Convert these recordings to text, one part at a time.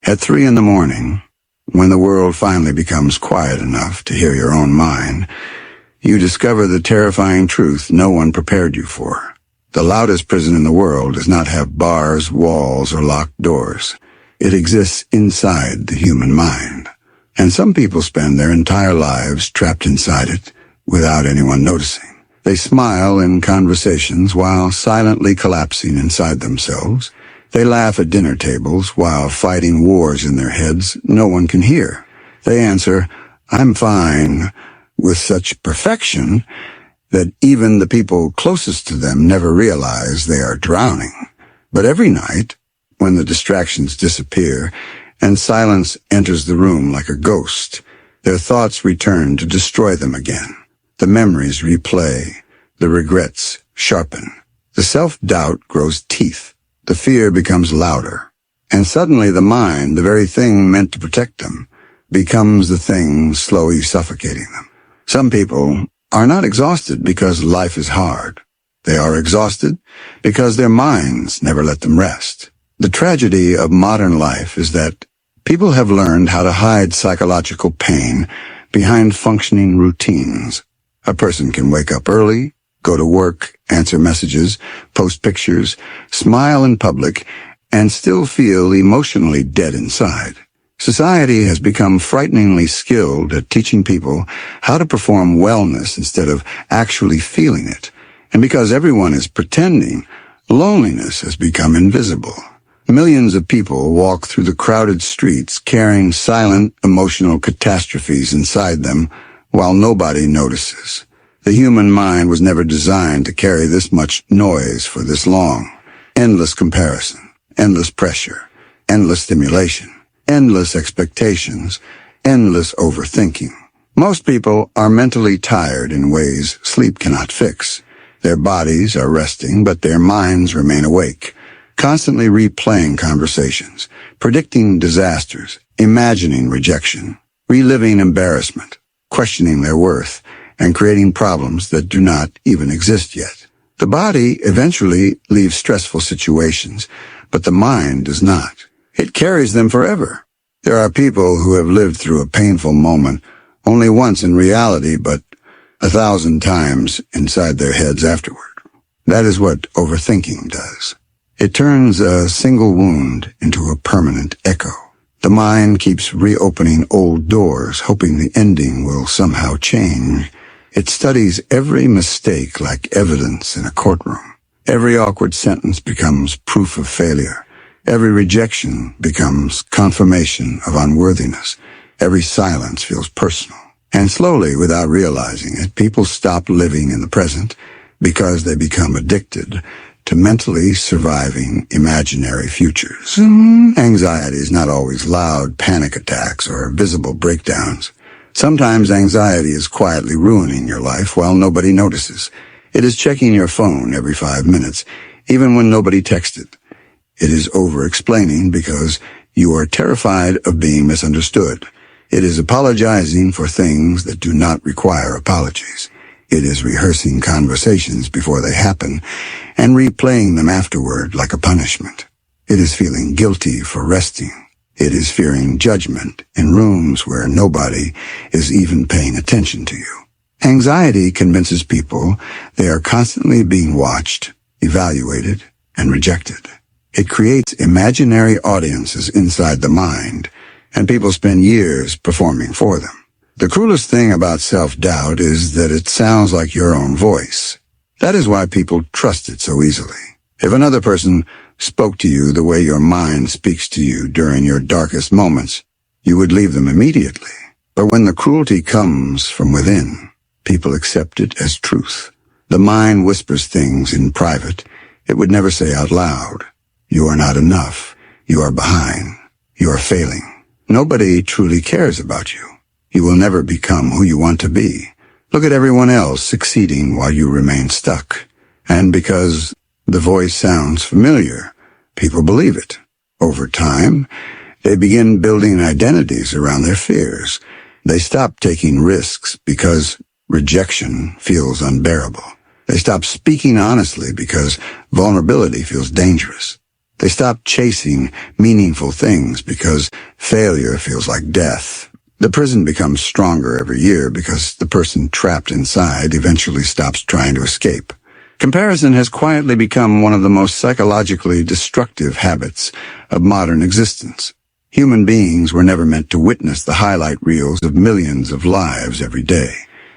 At 3 in the morning, when the world finally becomes quiet enough to hear your own mind, you discover the terrifying truth no one prepared you for. The loudest prison in the world does not have bars, walls, or locked doors. It exists inside the human mind. And some people spend their entire lives trapped inside it without anyone noticing. They smile in conversations while silently collapsing inside themselves. They laugh at dinner tables while fighting wars in their heads no one can hear. They answer, "I'm fine," with such perfection that even the people closest to them never realize they are drowning. But every night, when the distractions disappear and silence enters the room like a ghost, their thoughts return to destroy them again. The memories replay, the regrets sharpen, the self-doubt grows teeth. The fear becomes louder, and suddenly the mind, the very thing meant to protect them, becomes the thing slowly suffocating them. Some people are not exhausted because life is hard. They are exhausted because their minds never let them rest. The tragedy of modern life is that people have learned how to hide psychological pain behind functioning routines. A person can wake up early, go to work, answer messages, post pictures, smile in public, and still feel emotionally dead inside. Society has become frighteningly skilled at teaching people how to perform wellness instead of actually feeling it. And because everyone is pretending, loneliness has become invisible. Millions of people walk through the crowded streets carrying silent emotional catastrophes inside them while nobody notices. The human mind was never designed to carry this much noise for this long. Endless comparison, endless pressure, endless stimulation, endless expectations, endless overthinking. Most people are mentally tired in ways sleep cannot fix. Their bodies are resting, but their minds remain awake, constantly replaying conversations, predicting disasters, imagining rejection, reliving embarrassment, questioning their worth, and creating problems that do not even exist yet. The body eventually leaves stressful situations, but the mind does not. It carries them forever. There are people who have lived through a painful moment only once in reality, but 1,000 times inside their heads afterward. That is what overthinking does. It turns a single wound into a permanent echo. The mind keeps reopening old doors, hoping the ending will somehow change. It studies every mistake like evidence in a courtroom. Every awkward sentence becomes proof of failure. Every rejection becomes confirmation of unworthiness. Every silence feels personal. And slowly, without realizing it, people stop living in the present because they become addicted to mentally surviving imaginary futures. Anxiety is not always loud panic attacks or visible breakdowns. Sometimes anxiety is quietly ruining your life while nobody notices. It is checking your phone every 5 minutes, even when nobody texted. It is over-explaining because you are terrified of being misunderstood. It is apologizing for things that do not require apologies. It is rehearsing conversations before they happen and replaying them afterward like a punishment. It is feeling guilty for resting. It is fearing judgment in rooms where nobody is even paying attention to you. Anxiety convinces people they are constantly being watched, evaluated, and rejected. It creates imaginary audiences inside the mind, and people spend years performing for them. The cruelest thing about self-doubt is that it sounds like your own voice. That is why people trust it so easily. If another person spoke to you the way your mind speaks to you during your darkest moments, you would leave them immediately. But when the cruelty comes from within, people accept it as truth. The mind whispers things in private it would never say out loud. You are not enough. You are behind. You are failing. Nobody truly cares about you. You will never become who you want to be. Look at everyone else succeeding while you remain stuck. And because the voice sounds familiar, people believe it. Over time, they begin building identities around their fears. They stop taking risks because rejection feels unbearable. They stop speaking honestly because vulnerability feels dangerous. They stop chasing meaningful things because failure feels like death. The prison becomes stronger every year because the person trapped inside eventually stops trying to escape. Comparison has quietly become one of the most psychologically destructive habits of modern existence. Human beings were never meant to witness the highlight reels of millions of lives every day.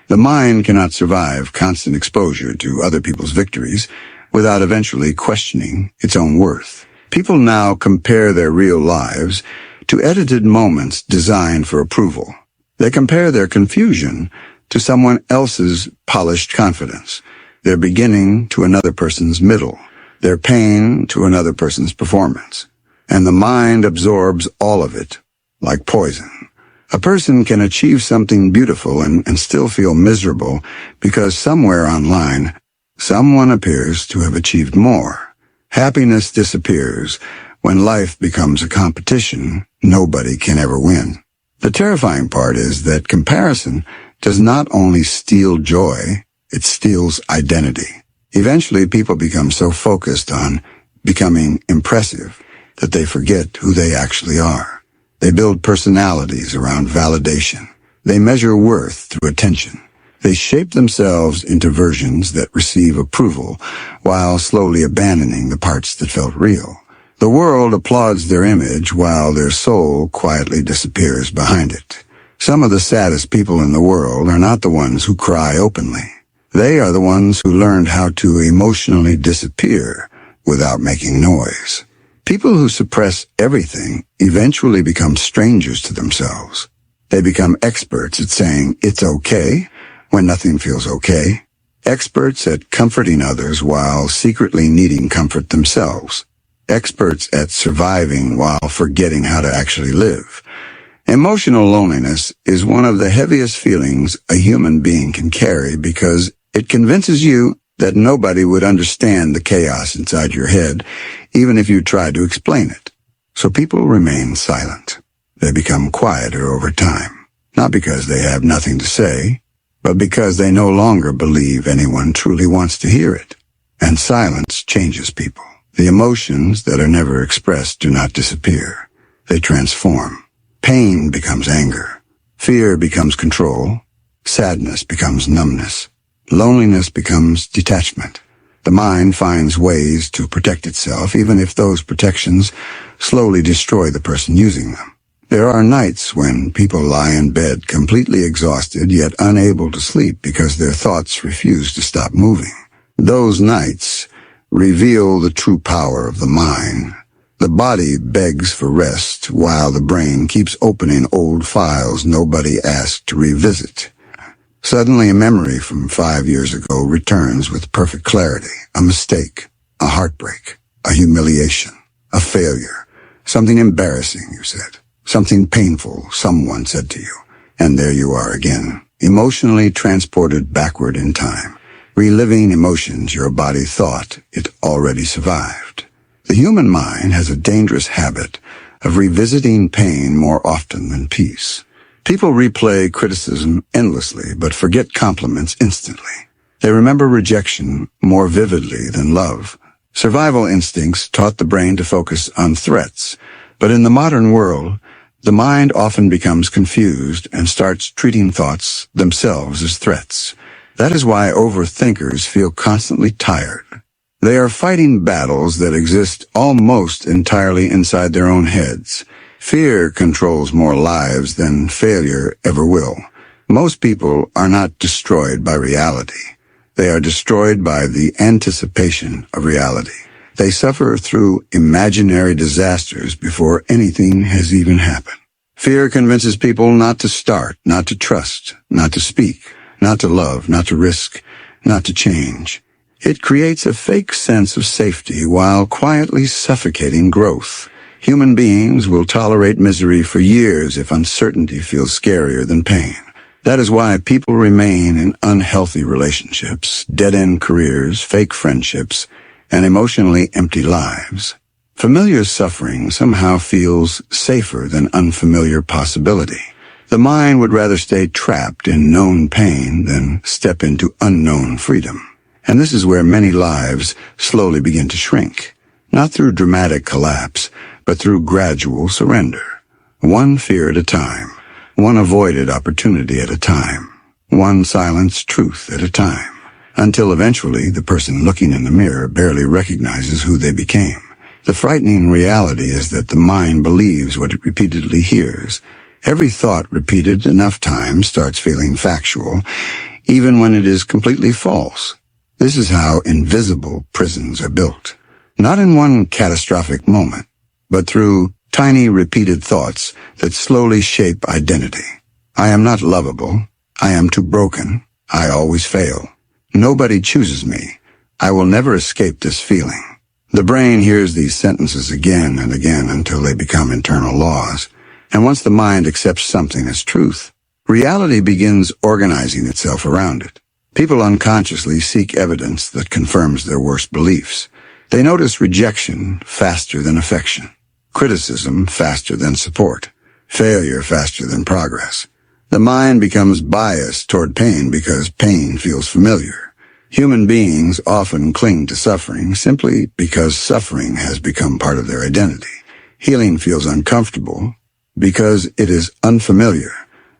The mind cannot survive constant exposure to other people's victories without eventually questioning its own worth. People now compare their real lives to edited moments designed for approval. They compare their confusion to someone else's polished confidence, their beginning to another person's middle, their pain to another person's performance. And the mind absorbs all of it like poison. A person can achieve something beautiful and still feel miserable because somewhere online, someone appears to have achieved more. Happiness disappears when life becomes a competition. Nobody can ever win. The terrifying part is that comparison does not only steal joy, it steals identity. Eventually, people become so focused on becoming impressive that they forget who they actually are. They build personalities around validation. They measure worth through attention. They shape themselves into versions that receive approval while slowly abandoning the parts that felt real. The world applauds their image while their soul quietly disappears behind it. Some of the saddest people in the world are not the ones who cry openly. They are the ones who learned how to emotionally disappear without making noise. People who suppress everything eventually become strangers to themselves. They become experts at saying it's okay when nothing feels okay. Experts at comforting others while secretly needing comfort themselves. Experts at surviving while forgetting how to actually live. Emotional loneliness is one of the heaviest feelings a human being can carry because it convinces you that nobody would understand the chaos inside your head, even if you tried to explain it. So people remain silent. They become quieter over time, not because they have nothing to say, but because they no longer believe anyone truly wants to hear it. And silence changes people. The emotions that are never expressed do not disappear. They transform. Pain becomes anger. Fear becomes control. Sadness becomes numbness. Loneliness becomes detachment. The mind finds ways to protect itself, even if those protections slowly destroy the person using them. There are nights when people lie in bed completely exhausted yet unable to sleep because their thoughts refuse to stop moving. Those nights reveal the true power of the mind. The body begs for rest while the brain keeps opening old files nobody asked to revisit. Suddenly a memory from 5 years ago returns with perfect clarity. A mistake, a heartbreak, a humiliation, a failure, something embarrassing, you said. Something painful someone said to you. And there you are again, emotionally transported backward in time, reliving emotions your body thought it already survived. The human mind has a dangerous habit of revisiting pain more often than peace. People replay criticism endlessly but forget compliments instantly. They remember rejection more vividly than love. Survival instincts taught the brain to focus on threats, but in the modern world, the mind often becomes confused and starts treating thoughts themselves as threats. That is why overthinkers feel constantly tired. They are fighting battles that exist almost entirely inside their own heads. Fear controls more lives than failure ever will. Most people are not destroyed by reality. They are destroyed by the anticipation of reality. They suffer through imaginary disasters before anything has even happened. Fear convinces people not to start, not to trust, not to speak, not to love, not to risk, not to change. It creates a fake sense of safety while quietly suffocating growth. Human beings will tolerate misery for years if uncertainty feels scarier than pain. That is why people remain in unhealthy relationships, dead-end careers, fake friendships, and emotionally empty lives. Familiar suffering somehow feels safer than unfamiliar possibility. The mind would rather stay trapped in known pain than step into unknown freedom. And this is where many lives slowly begin to shrink. not through dramatic collapse, but through gradual surrender. One fear at a time, one avoided opportunity at a time, one silenced truth at a time, until eventually the person looking in the mirror barely recognizes who they became. The frightening reality is that the mind believes what it repeatedly hears. Every thought repeated enough times starts feeling factual, even when it is completely false. This is how invisible prisons are built. Not in one catastrophic moment, but through tiny repeated thoughts that slowly shape identity. I am not lovable. I am too broken. I always fail. Nobody chooses me. I will never escape this feeling. The brain hears these sentences again and again until they become internal laws. And once the mind accepts something as truth, reality begins organizing itself around it. People unconsciously seek evidence that confirms their worst beliefs. They notice rejection faster than affection, criticism faster than support, failure faster than progress. The mind becomes biased toward pain because pain feels familiar. Human beings often cling to suffering simply because suffering has become part of their identity. Healing feels uncomfortable because it is unfamiliar.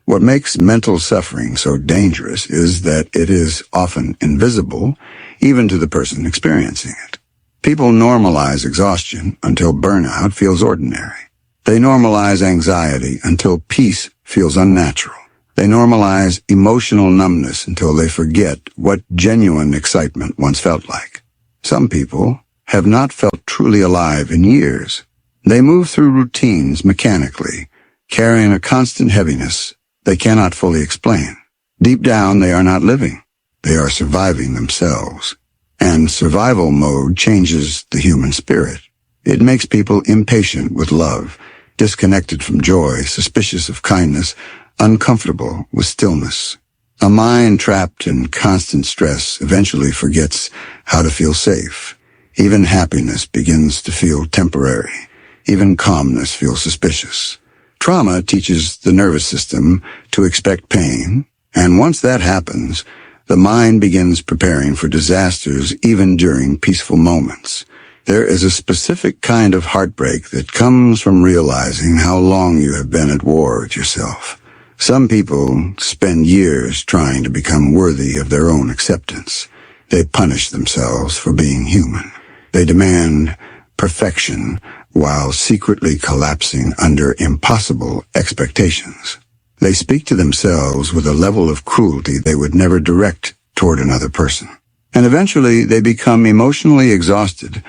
What makes mental suffering so dangerous is that it is often invisible, even to the person experiencing it. People normalize exhaustion until burnout feels ordinary. They normalize anxiety until peace feels unnatural. They normalize emotional numbness until they forget what genuine excitement once felt like. Some people have not felt truly alive in years. They move through routines mechanically, carrying a constant heaviness they cannot fully explain. Deep down, they are not living. They are surviving themselves. And survival mode changes the human spirit. It makes people impatient with love, disconnected from joy, suspicious of kindness, uncomfortable with stillness. A mind trapped in constant stress eventually forgets how to feel safe. Even happiness begins to feel temporary. Even calmness feels suspicious. Trauma teaches the nervous system to expect pain, and once that happens, the mind begins preparing for disasters even during peaceful moments. There is a specific kind of heartbreak that comes from realizing how long you have been at war with yourself. Some people spend years trying to become worthy of their own acceptance. They punish themselves for being human. They demand perfection while secretly collapsing under impossible expectations. They speak to themselves with a level of cruelty they would never direct toward another person. And eventually they become emotionally exhausted,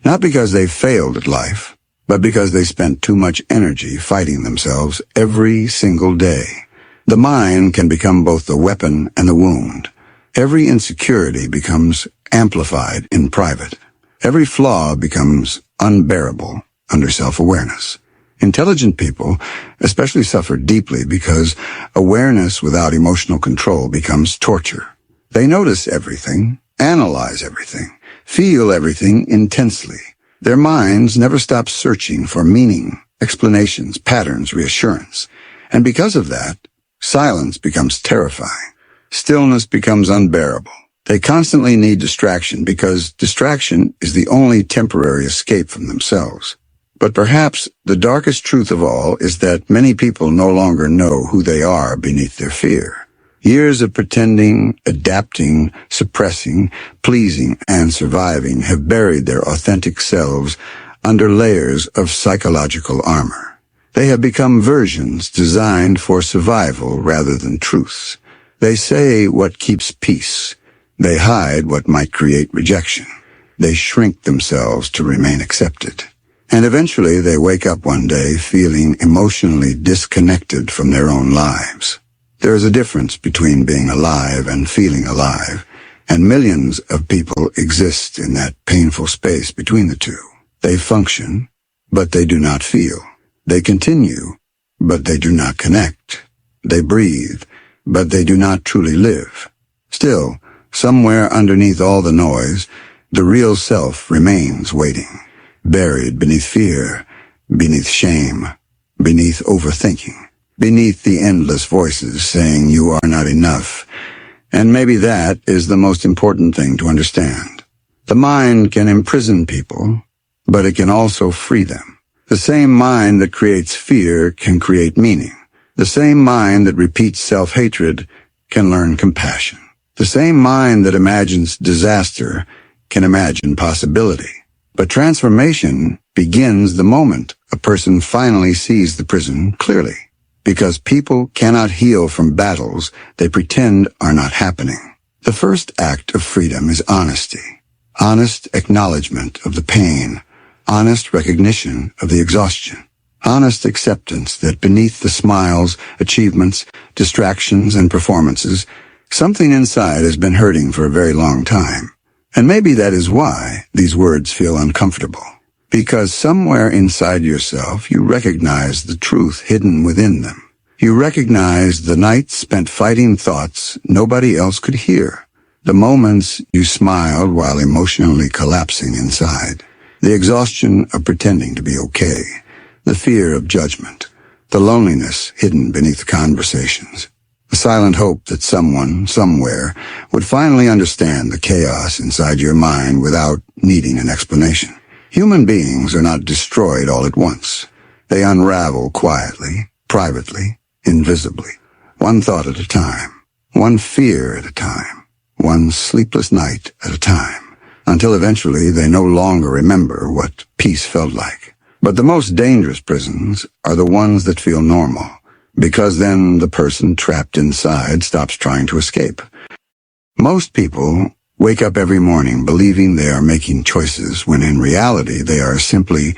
not because they failed at life, but because they spent too much energy fighting themselves every single day. The mind can become both the weapon and the wound. Every insecurity becomes amplified in private. Every flaw becomes unbearable under self-awareness. Intelligent people especially suffer deeply because awareness without emotional control becomes torture. They notice everything, analyze everything, feel everything intensely. Their minds never stop searching for meaning, explanations, patterns, reassurance. And because of that, silence becomes terrifying. Stillness becomes unbearable. They constantly need distraction because distraction is the only temporary escape from themselves. But perhaps the darkest truth of all is that many people no longer know who they are beneath their fear. Years of pretending, adapting, suppressing, pleasing, and surviving have buried their authentic selves under layers of psychological armor. They have become versions designed for survival rather than truths. They say what keeps peace. They hide what might create rejection. They shrink themselves to remain accepted. And eventually they wake up one day feeling emotionally disconnected from their own lives. There is a difference between being alive and feeling alive, and millions of people exist in that painful space between the two. They function, but they do not feel. They continue, but they do not connect. They breathe, but they do not truly live. Still, somewhere underneath all the noise, the real self remains waiting, buried beneath fear, beneath shame, beneath overthinking, beneath the endless voices saying you are not enough. And maybe that is the most important thing to understand. The mind can imprison people, but it can also free them. The same mind that creates fear can create meaning. The same mind that repeats self-hatred can learn compassion. The same mind that imagines disaster can imagine possibility. But transformation begins the moment a person finally sees the prison clearly, because people cannot heal from battles they pretend are not happening. The first act of freedom is honesty. Honest acknowledgement of the pain. Honest recognition of the exhaustion. Honest acceptance that beneath the smiles, achievements, distractions, and performances, something inside has been hurting for a very long time. And maybe that is why these words feel uncomfortable. Because somewhere inside yourself you recognize the truth hidden within them. You recognize the nights spent fighting thoughts nobody else could hear. The moments you smiled while emotionally collapsing inside. The exhaustion of pretending to be okay. The fear of judgment. The loneliness hidden beneath conversations. The silent hope that someone, somewhere, would finally understand the chaos inside your mind without needing an explanation. Human beings are not destroyed all at once. They unravel quietly, privately, invisibly. One thought at a time. One fear at a time. One sleepless night at a time. Until eventually they no longer remember what peace felt like. But the most dangerous prisons are the ones that feel normal. Because then the person trapped inside stops trying to escape. Most people wake up every morning believing they are making choices when in reality they are simply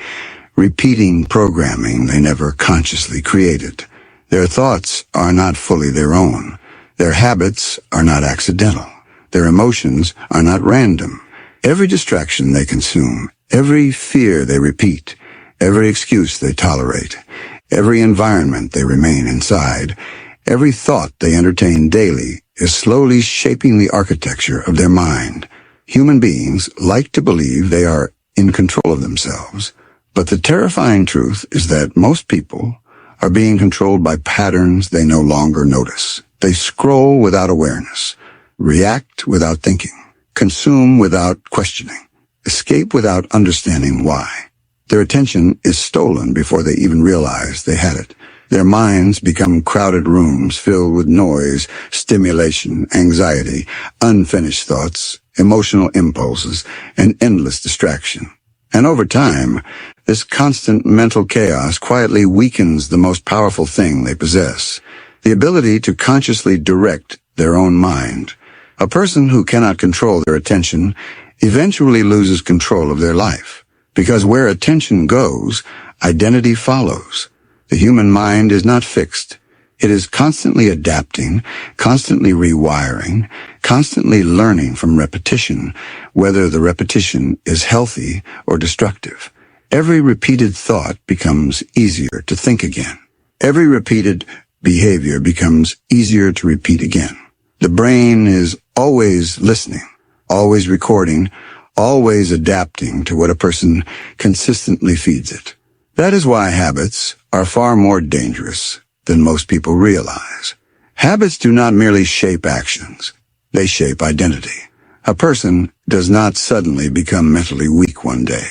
repeating programming they never consciously created. Their thoughts are not fully their own. Their habits are not accidental. Their emotions are not random. Every distraction they consume, every fear they repeat, every excuse they tolerate, every environment they remain inside, every thought they entertain daily is slowly shaping the architecture of their mind. Human beings like to believe they are in control of themselves, but the terrifying truth is that most people are being controlled by patterns they no longer notice. They scroll without awareness, react without thinking, consume without questioning, escape without understanding why. Their attention is stolen before they even realize they had it. Their minds become crowded rooms filled with noise, stimulation, anxiety, unfinished thoughts, emotional impulses, and endless distraction. And over time, this constant mental chaos quietly weakens the most powerful thing they possess, the ability to consciously direct their own mind. A person who cannot control their attention eventually loses control of their life. Because where attention goes, identity follows. The human mind is not fixed. It is constantly adapting, constantly rewiring, constantly learning from repetition, whether the repetition is healthy or destructive. Every repeated thought becomes easier to think again. Every repeated behavior becomes easier to repeat again. The brain is always listening, always recording, always adapting to what a person consistently feeds it. That is why habits are far more dangerous than most people realize. Habits do not merely shape actions. They shape identity. A person does not suddenly become mentally weak one day.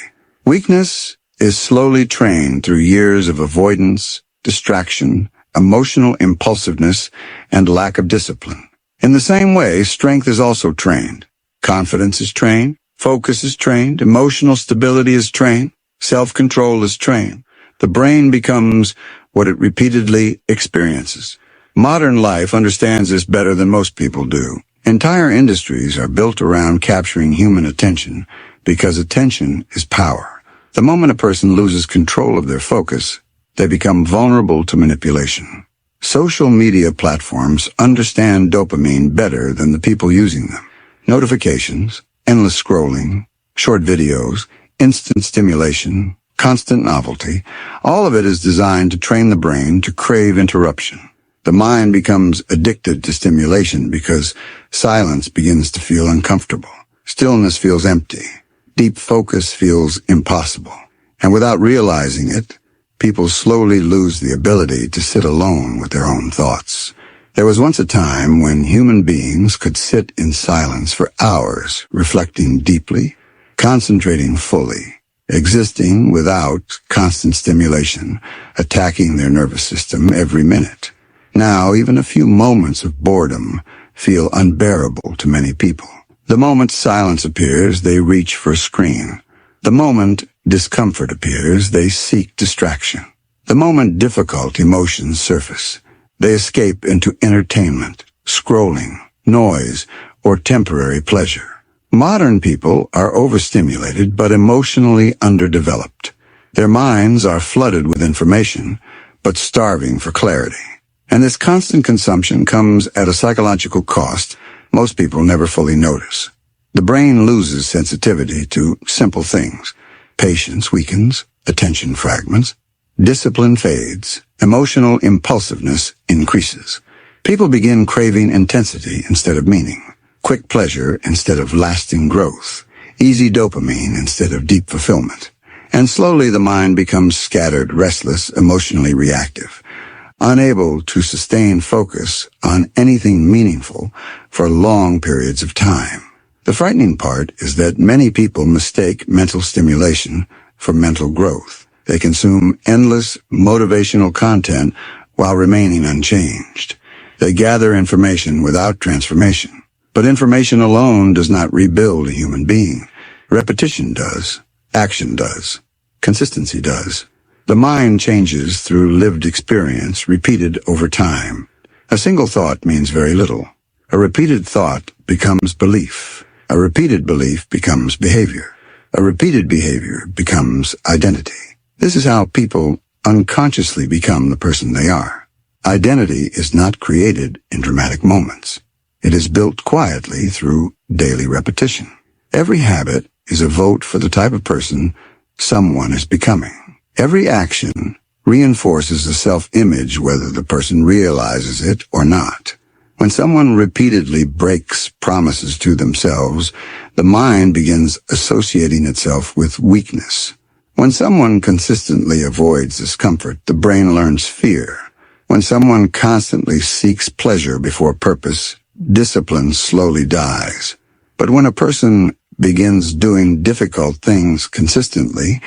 Weakness is slowly trained through years of avoidance, distraction, emotional impulsiveness, and lack of discipline. In the same way, strength is also trained. Confidence is trained. Focus is trained, emotional stability is trained, self-control is trained. The brain becomes what it repeatedly experiences. Modern life understands this better than most people do. Entire industries are built around capturing human attention because attention is power. The moment a person loses control of their focus, they become vulnerable to manipulation. Social media platforms understand dopamine better than the people using them. Notifications, endless scrolling, short videos, instant stimulation, constant novelty, all of it is designed to train the brain to crave interruption. The mind becomes addicted to stimulation because silence begins to feel uncomfortable. Stillness feels empty. Deep focus feels impossible. And without realizing it, people slowly lose the ability to sit alone with their own thoughts. There was once a time when human beings could sit in silence for hours, reflecting deeply, concentrating fully. existing without constant stimulation, attacking their nervous system every minute. Now, even a few moments of boredom feel unbearable to many people. The moment silence appears, they reach for a screen. The moment discomfort appears, they seek distraction. The moment difficult emotions surface, they escape into entertainment, scrolling, noise, or temporary pleasure. Modern people are overstimulated but emotionally underdeveloped. Their minds are flooded with information, but starving for clarity. And this constant consumption comes at a psychological cost most people never fully notice. The brain loses sensitivity to simple things. Patience weakens, attention fragments, discipline fades, emotional impulsiveness increases. People begin craving intensity instead of meaning, quick pleasure instead of lasting growth, easy dopamine instead of deep fulfillment. And slowly the mind becomes scattered, restless, emotionally reactive, unable to sustain focus on anything meaningful for long periods of time. The frightening part is that many people mistake mental stimulation for mental growth. They consume endless motivational content while remaining unchanged. They gather information without transformation. But information alone does not rebuild a human being. Repetition does. Action does. Consistency does. The mind changes through lived experience, repeated over time. A single thought means very little. A repeated thought becomes belief. A repeated belief becomes behavior. A repeated behavior becomes identity. This is how people unconsciously become the person they are. Identity is not created in dramatic moments. It is built quietly through daily repetition. Every habit is a vote for the type of person someone is becoming. Every action reinforces a self-image whether the person realizes it or not. When someone repeatedly breaks promises to themselves, the mind begins associating itself with weakness. When someone consistently avoids discomfort, the brain learns fear. When someone constantly seeks pleasure before purpose, discipline slowly dies. But when a person begins doing difficult things consistently,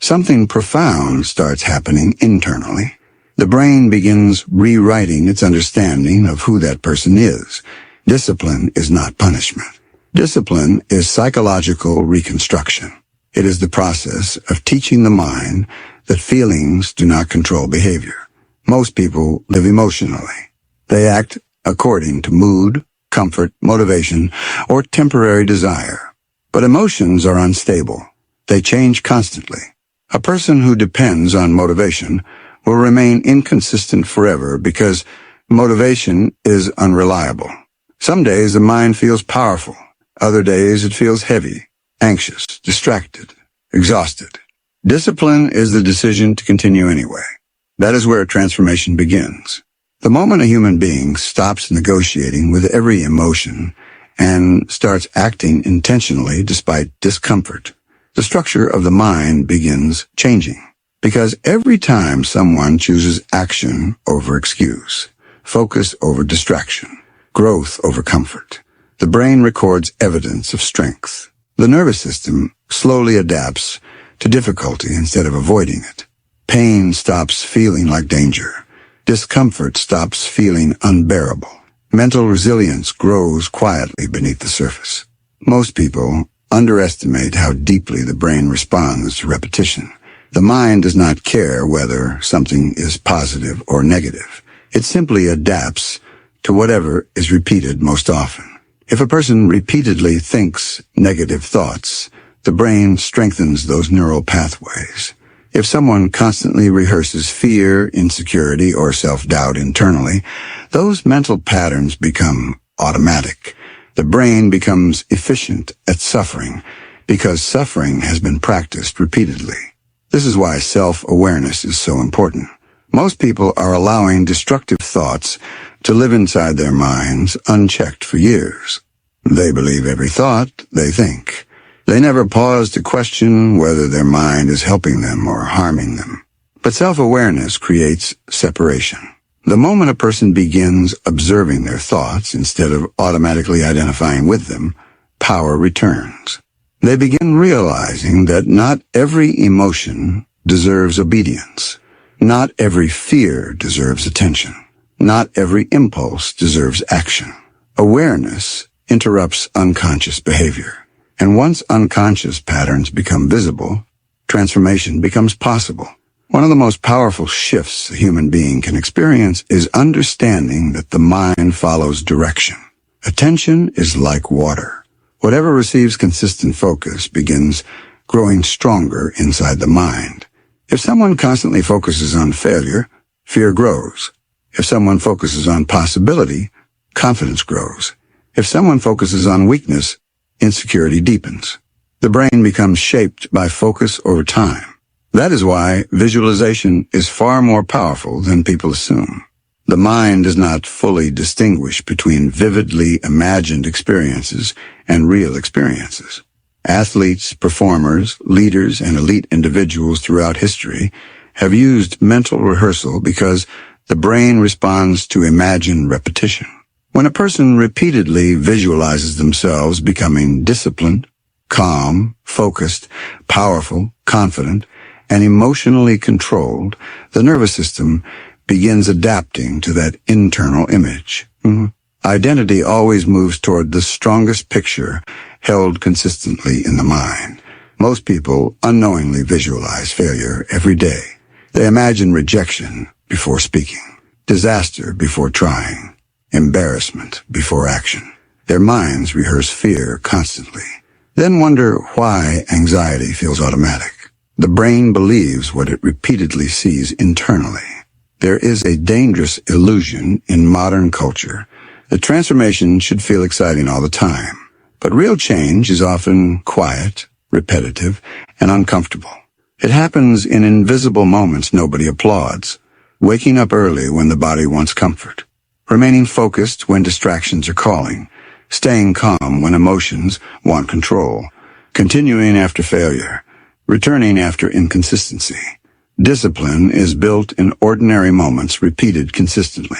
something profound starts happening internally. The brain begins rewriting its understanding of who that person is. Discipline is not punishment. Discipline is psychological reconstruction. It is the process of teaching the mind that feelings do not control behavior. Most people live emotionally. They act according to mood, comfort, motivation, or temporary desire. But emotions are unstable. They change constantly. A person who depends on motivation will remain inconsistent forever because motivation is unreliable. Some days the mind feels powerful. Other days it feels heavy, anxious, distracted, exhausted. Discipline is the decision to continue anyway. That is where transformation begins. The moment a human being stops negotiating with every emotion and starts acting intentionally despite discomfort, the structure of the mind begins changing. Because every time someone chooses action over excuse, focus over distraction, growth over comfort, the brain records evidence of strength. The nervous system slowly adapts to difficulty instead of avoiding it. Pain stops feeling like danger. Discomfort stops feeling unbearable. Mental resilience grows quietly beneath the surface. Most people underestimate how deeply the brain responds to repetition. The mind does not care whether something is positive or negative. It simply adapts to whatever is repeated most often. If a person repeatedly thinks negative thoughts, the brain strengthens those neural pathways. If someone constantly rehearses fear, insecurity, or self-doubt internally, those mental patterns become automatic. The brain becomes efficient at suffering because suffering has been practiced repeatedly. This is why self-awareness is so important. Most people are allowing destructive thoughts to live inside their minds unchecked for years. They believe every thought they think. They never pause to question whether their mind is helping them or harming them. But self-awareness creates separation. The moment a person begins observing their thoughts instead of automatically identifying with them, power returns. They begin realizing that not every emotion deserves obedience. Not every fear deserves attention. Not every impulse deserves action. Awareness interrupts unconscious behavior. And once unconscious patterns become visible, transformation becomes possible. One of the most powerful shifts a human being can experience is understanding that the mind follows direction. Attention is like water. Whatever receives consistent focus begins growing stronger inside the mind. If someone constantly focuses on failure, fear grows. If someone focuses on possibility, confidence grows. If someone focuses on weakness, insecurity deepens. The brain becomes shaped by focus over time. That is why visualization is far more powerful than people assume. The mind does not fully distinguish between vividly imagined experiences and real experiences. Athletes, performers, leaders, and elite individuals throughout history have used mental rehearsal because the brain responds to imagined repetition. When a person repeatedly visualizes themselves becoming disciplined, calm, focused, powerful, confident, and emotionally controlled, the nervous system begins adapting to that internal image. Identity always moves toward the strongest picture held consistently in the mind. Most people unknowingly visualize failure every day. They imagine rejection before speaking, disaster before trying, embarrassment before action. Their minds rehearse fear constantly, then wonder why anxiety feels automatic. The brain believes what it repeatedly sees internally. There is a dangerous illusion in modern culture that transformation should feel exciting all the time. But real change is often quiet, repetitive, and uncomfortable. It happens in invisible moments nobody applauds. Waking up early when the body wants comfort. Remaining focused when distractions are calling. Staying calm when emotions want control. Continuing after failure. Returning after inconsistency. Discipline is built in ordinary moments repeated consistently.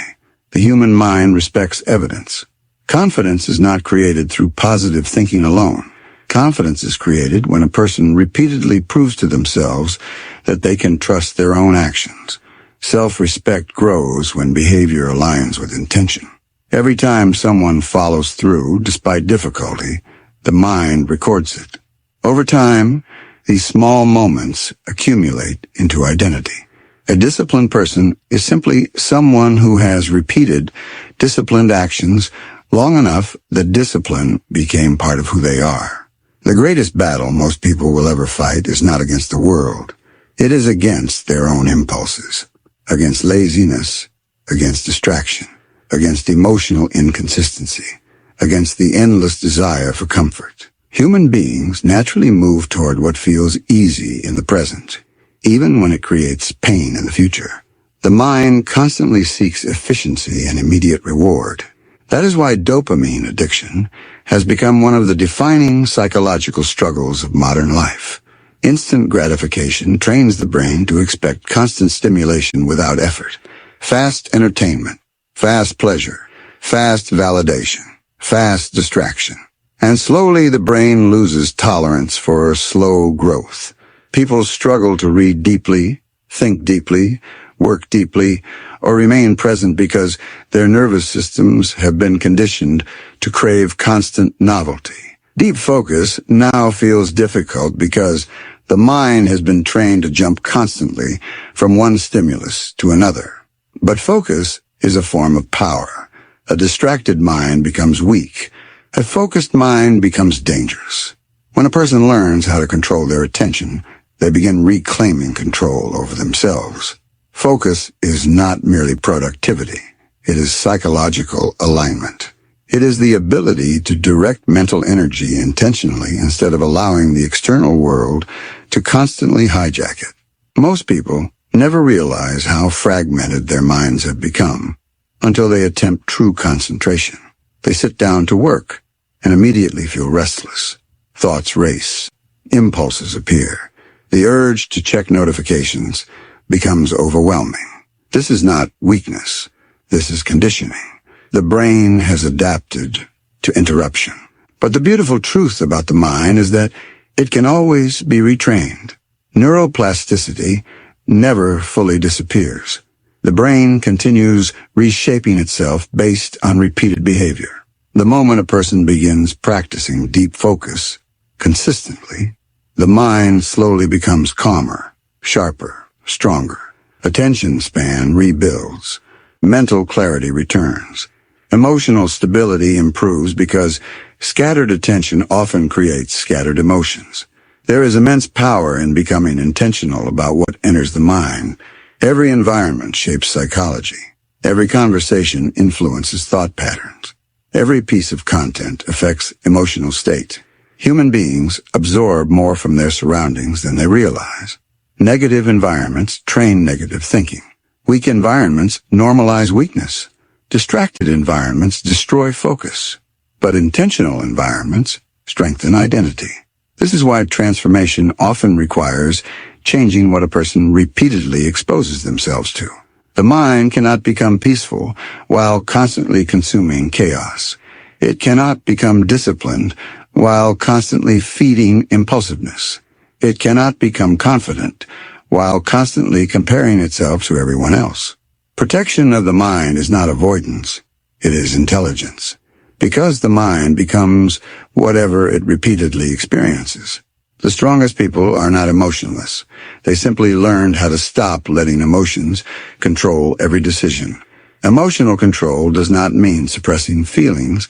The human mind respects evidence. Confidence is not created through positive thinking alone. Confidence is created when a person repeatedly proves to themselves that they can trust their own actions. Self-respect grows when behavior aligns with intention. Every time someone follows through, despite difficulty, the mind records it. Over time, these small moments accumulate into identity. A disciplined person is simply someone who has repeated disciplined actions long enough that discipline became part of who they are. The greatest battle most people will ever fight is not against the world. It is against their own impulses, against laziness, against distraction, against emotional inconsistency, against the endless desire for comfort. Human beings naturally move toward what feels easy in the present, even when it creates pain in the future. The mind constantly seeks efficiency and immediate reward. That is why dopamine addiction has become one of the defining psychological struggles of modern life. Instant gratification trains the brain to expect constant stimulation without effort. Fast entertainment, fast pleasure, fast validation, fast distraction. And slowly the brain loses tolerance for slow growth. People struggle to read deeply, think deeply, work deeply, or remain present because their nervous systems have been conditioned to crave constant novelty. Deep focus now feels difficult because the mind has been trained to jump constantly from one stimulus to another. But focus is a form of power. A distracted mind becomes weak. A focused mind becomes dangerous. When a person learns how to control their attention, they begin reclaiming control over themselves. Focus is not merely productivity. It is psychological alignment. It is the ability to direct mental energy intentionally instead of allowing the external world to constantly hijack it. Most people never realize how fragmented their minds have become until they attempt true concentration. They sit down to work and immediately feel restless. Thoughts race. Impulses appear. The urge to check notifications becomes overwhelming. This is not weakness. This is conditioning. The brain has adapted to interruption. But the beautiful truth about the mind is that It can always be retrained. Neuroplasticity never fully disappears. The brain continues reshaping itself based on repeated behavior. The moment a person begins practicing deep focus consistently, the mind slowly becomes calmer, sharper, stronger. Attention span rebuilds. Mental clarity returns. Emotional stability improves because scattered attention often creates scattered emotions. There is immense power in becoming intentional about what enters the mind. Every environment shapes psychology. Every conversation influences thought patterns. Every piece of content affects emotional state. Human beings absorb more from their surroundings than they realize. Negative environments train negative thinking. Weak environments normalize weakness. Distracted environments destroy focus. But intentional environments strengthen identity. This is why transformation often requires changing what a person repeatedly exposes themselves to. The mind cannot become peaceful while constantly consuming chaos. It cannot become disciplined while constantly feeding impulsiveness. It cannot become confident while constantly comparing itself to everyone else. Protection of the mind is not avoidance. It is intelligence. Because the mind becomes whatever it repeatedly experiences. The strongest people are not emotionless. They simply learned how to stop letting emotions control every decision. Emotional control does not mean suppressing feelings.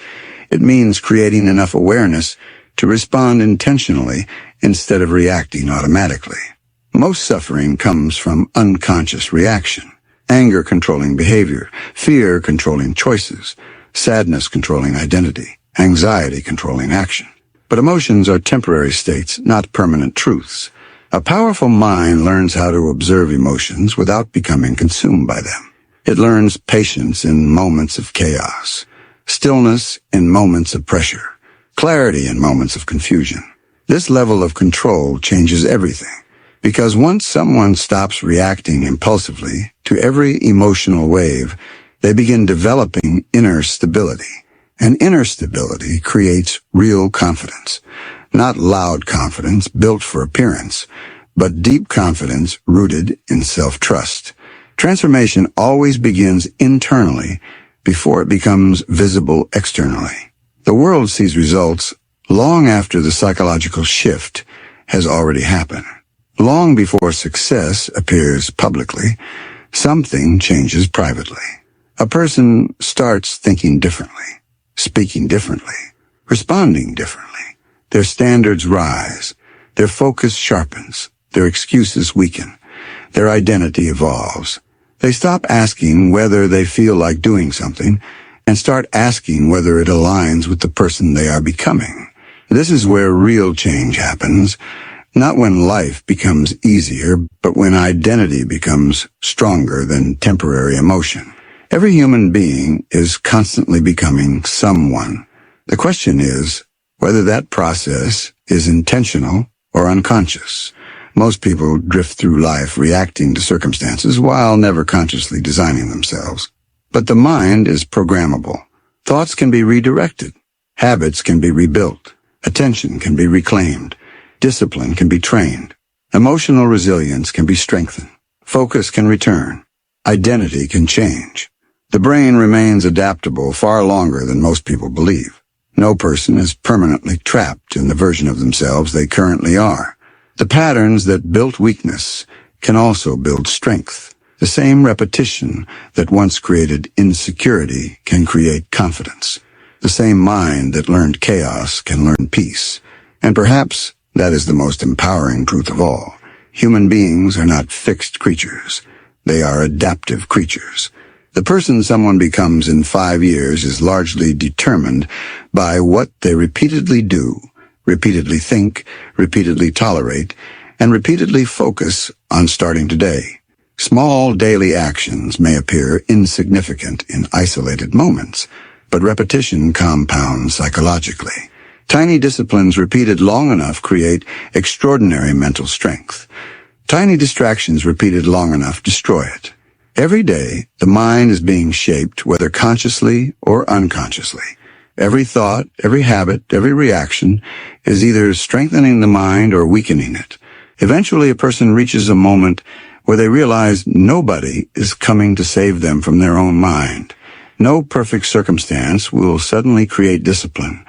It means creating enough awareness to respond intentionally instead of reacting automatically. Most suffering comes from unconscious reaction. Anger controlling behavior, fear controlling choices, sadness controlling identity, anxiety controlling action. But emotions are temporary states, not permanent truths. A powerful mind learns how to observe emotions without becoming consumed by them. It learns patience in moments of chaos, stillness in moments of pressure, clarity in moments of confusion. This level of control changes everything, because once someone stops reacting impulsively to every emotional wave, they begin developing inner stability. And inner stability creates real confidence. Not loud confidence built for appearance, but deep confidence rooted in self-trust. Transformation always begins internally before it becomes visible externally. The world sees results long after the psychological shift has already happened. Long before success appears publicly, something changes privately. A person starts thinking differently, speaking differently, responding differently. Their standards rise, their focus sharpens, their excuses weaken, their identity evolves. They stop asking whether they feel like doing something and start asking whether it aligns with the person they are becoming. This is where real change happens, not when life becomes easier, but when identity becomes stronger than temporary emotion. Every human being is constantly becoming someone. The question is whether that process is intentional or unconscious. Most people drift through life reacting to circumstances while never consciously designing themselves. But the mind is programmable. Thoughts can be redirected. Habits can be rebuilt. Attention can be reclaimed. Discipline can be trained. Emotional resilience can be strengthened. Focus can return. Identity can change. The brain remains adaptable far longer than most people believe. No person is permanently trapped in the version of themselves they currently are. The patterns that built weakness can also build strength. The same repetition that once created insecurity can create confidence. The same mind that learned chaos can learn peace. And perhaps that is the most empowering truth of all. Human beings are not fixed creatures. They are adaptive creatures. The person someone becomes in 5 years is largely determined by what they repeatedly do, repeatedly think, repeatedly tolerate, and repeatedly focus on starting today. Small daily actions may appear insignificant in isolated moments, but repetition compounds psychologically. Tiny disciplines repeated long enough create extraordinary mental strength. Tiny distractions repeated long enough destroy it. Every day, the mind is being shaped, whether consciously or unconsciously. Every thought, every habit, every reaction is either strengthening the mind or weakening it. Eventually, a person reaches a moment where they realize nobody is coming to save them from their own mind. No perfect circumstance will suddenly create discipline.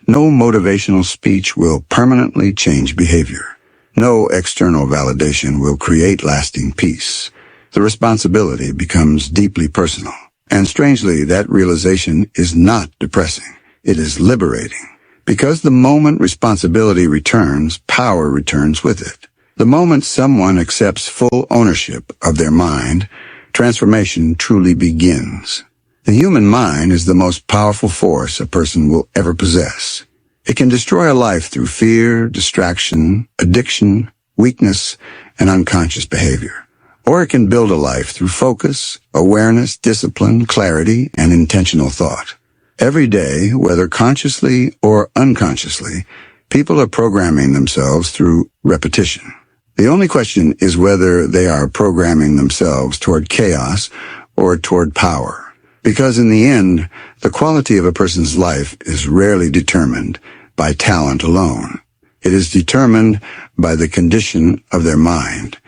No motivational speech will permanently change behavior. No external validation will create lasting peace. The responsibility becomes deeply personal. And strangely, that realization is not depressing. It is liberating. Because the moment responsibility returns, power returns with it. The moment someone accepts full ownership of their mind, transformation truly begins. The human mind is the most powerful force a person will ever possess. It can destroy a life through fear, distraction, addiction, weakness, and unconscious behavior. Or it can build a life through focus, awareness, discipline, clarity, and intentional thought. Every day, whether consciously or unconsciously, people are programming themselves through repetition. The only question is whether they are programming themselves toward chaos or toward power. Because in the end, the quality of a person's life is rarely determined by talent alone. It is determined by the condition of their mind.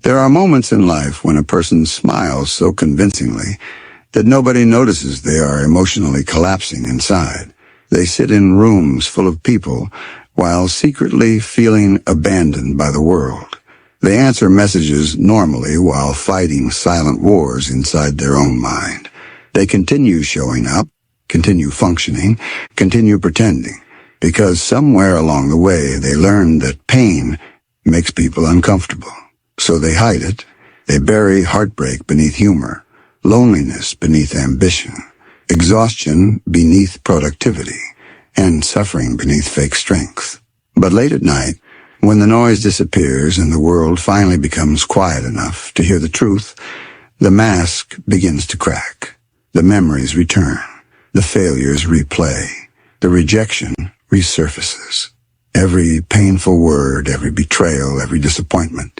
There are moments in life when a person smiles so convincingly that nobody notices they are emotionally collapsing inside. They sit in rooms full of people while secretly feeling abandoned by the world. They answer messages normally while fighting silent wars inside their own mind. They continue showing up, continue functioning, continue pretending, because somewhere along the way they learned that pain makes people uncomfortable. So they hide it. They bury heartbreak beneath humor, loneliness beneath ambition, exhaustion beneath productivity, and suffering beneath fake strength. But late at night, when the noise disappears and the world finally becomes quiet enough to hear the truth, the mask begins to crack. The memories return. The failures replay. The rejection resurfaces. Every painful word, every betrayal, every disappointment,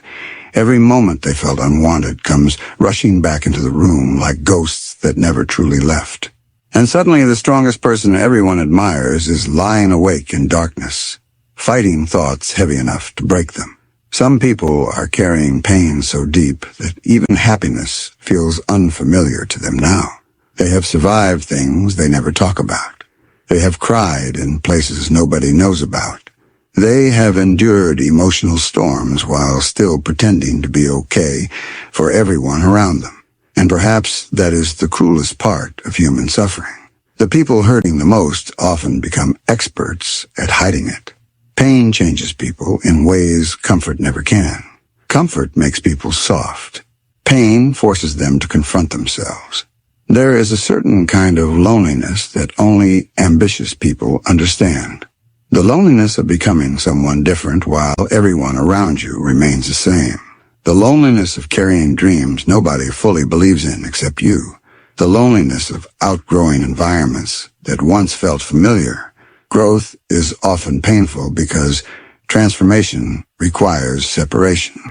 every moment they felt unwanted comes rushing back into the room like ghosts that never truly left. And suddenly the strongest person everyone admires is lying awake in darkness, fighting thoughts heavy enough to break them. Some people are carrying pain so deep that even happiness feels unfamiliar to them now. They have survived things they never talk about. They have cried in places nobody knows about. They have endured emotional storms while still pretending to be okay for everyone around them. And perhaps that is the cruelest part of human suffering. The people hurting the most often become experts at hiding it. Pain changes people in ways comfort never can. Comfort makes people soft. Pain forces them to confront themselves. There is a certain kind of loneliness that only ambitious people understand. The loneliness of becoming someone different while everyone around you remains the same. The loneliness of carrying dreams nobody fully believes in except you. The loneliness of outgrowing environments that once felt familiar. Growth is often painful because transformation requires separation.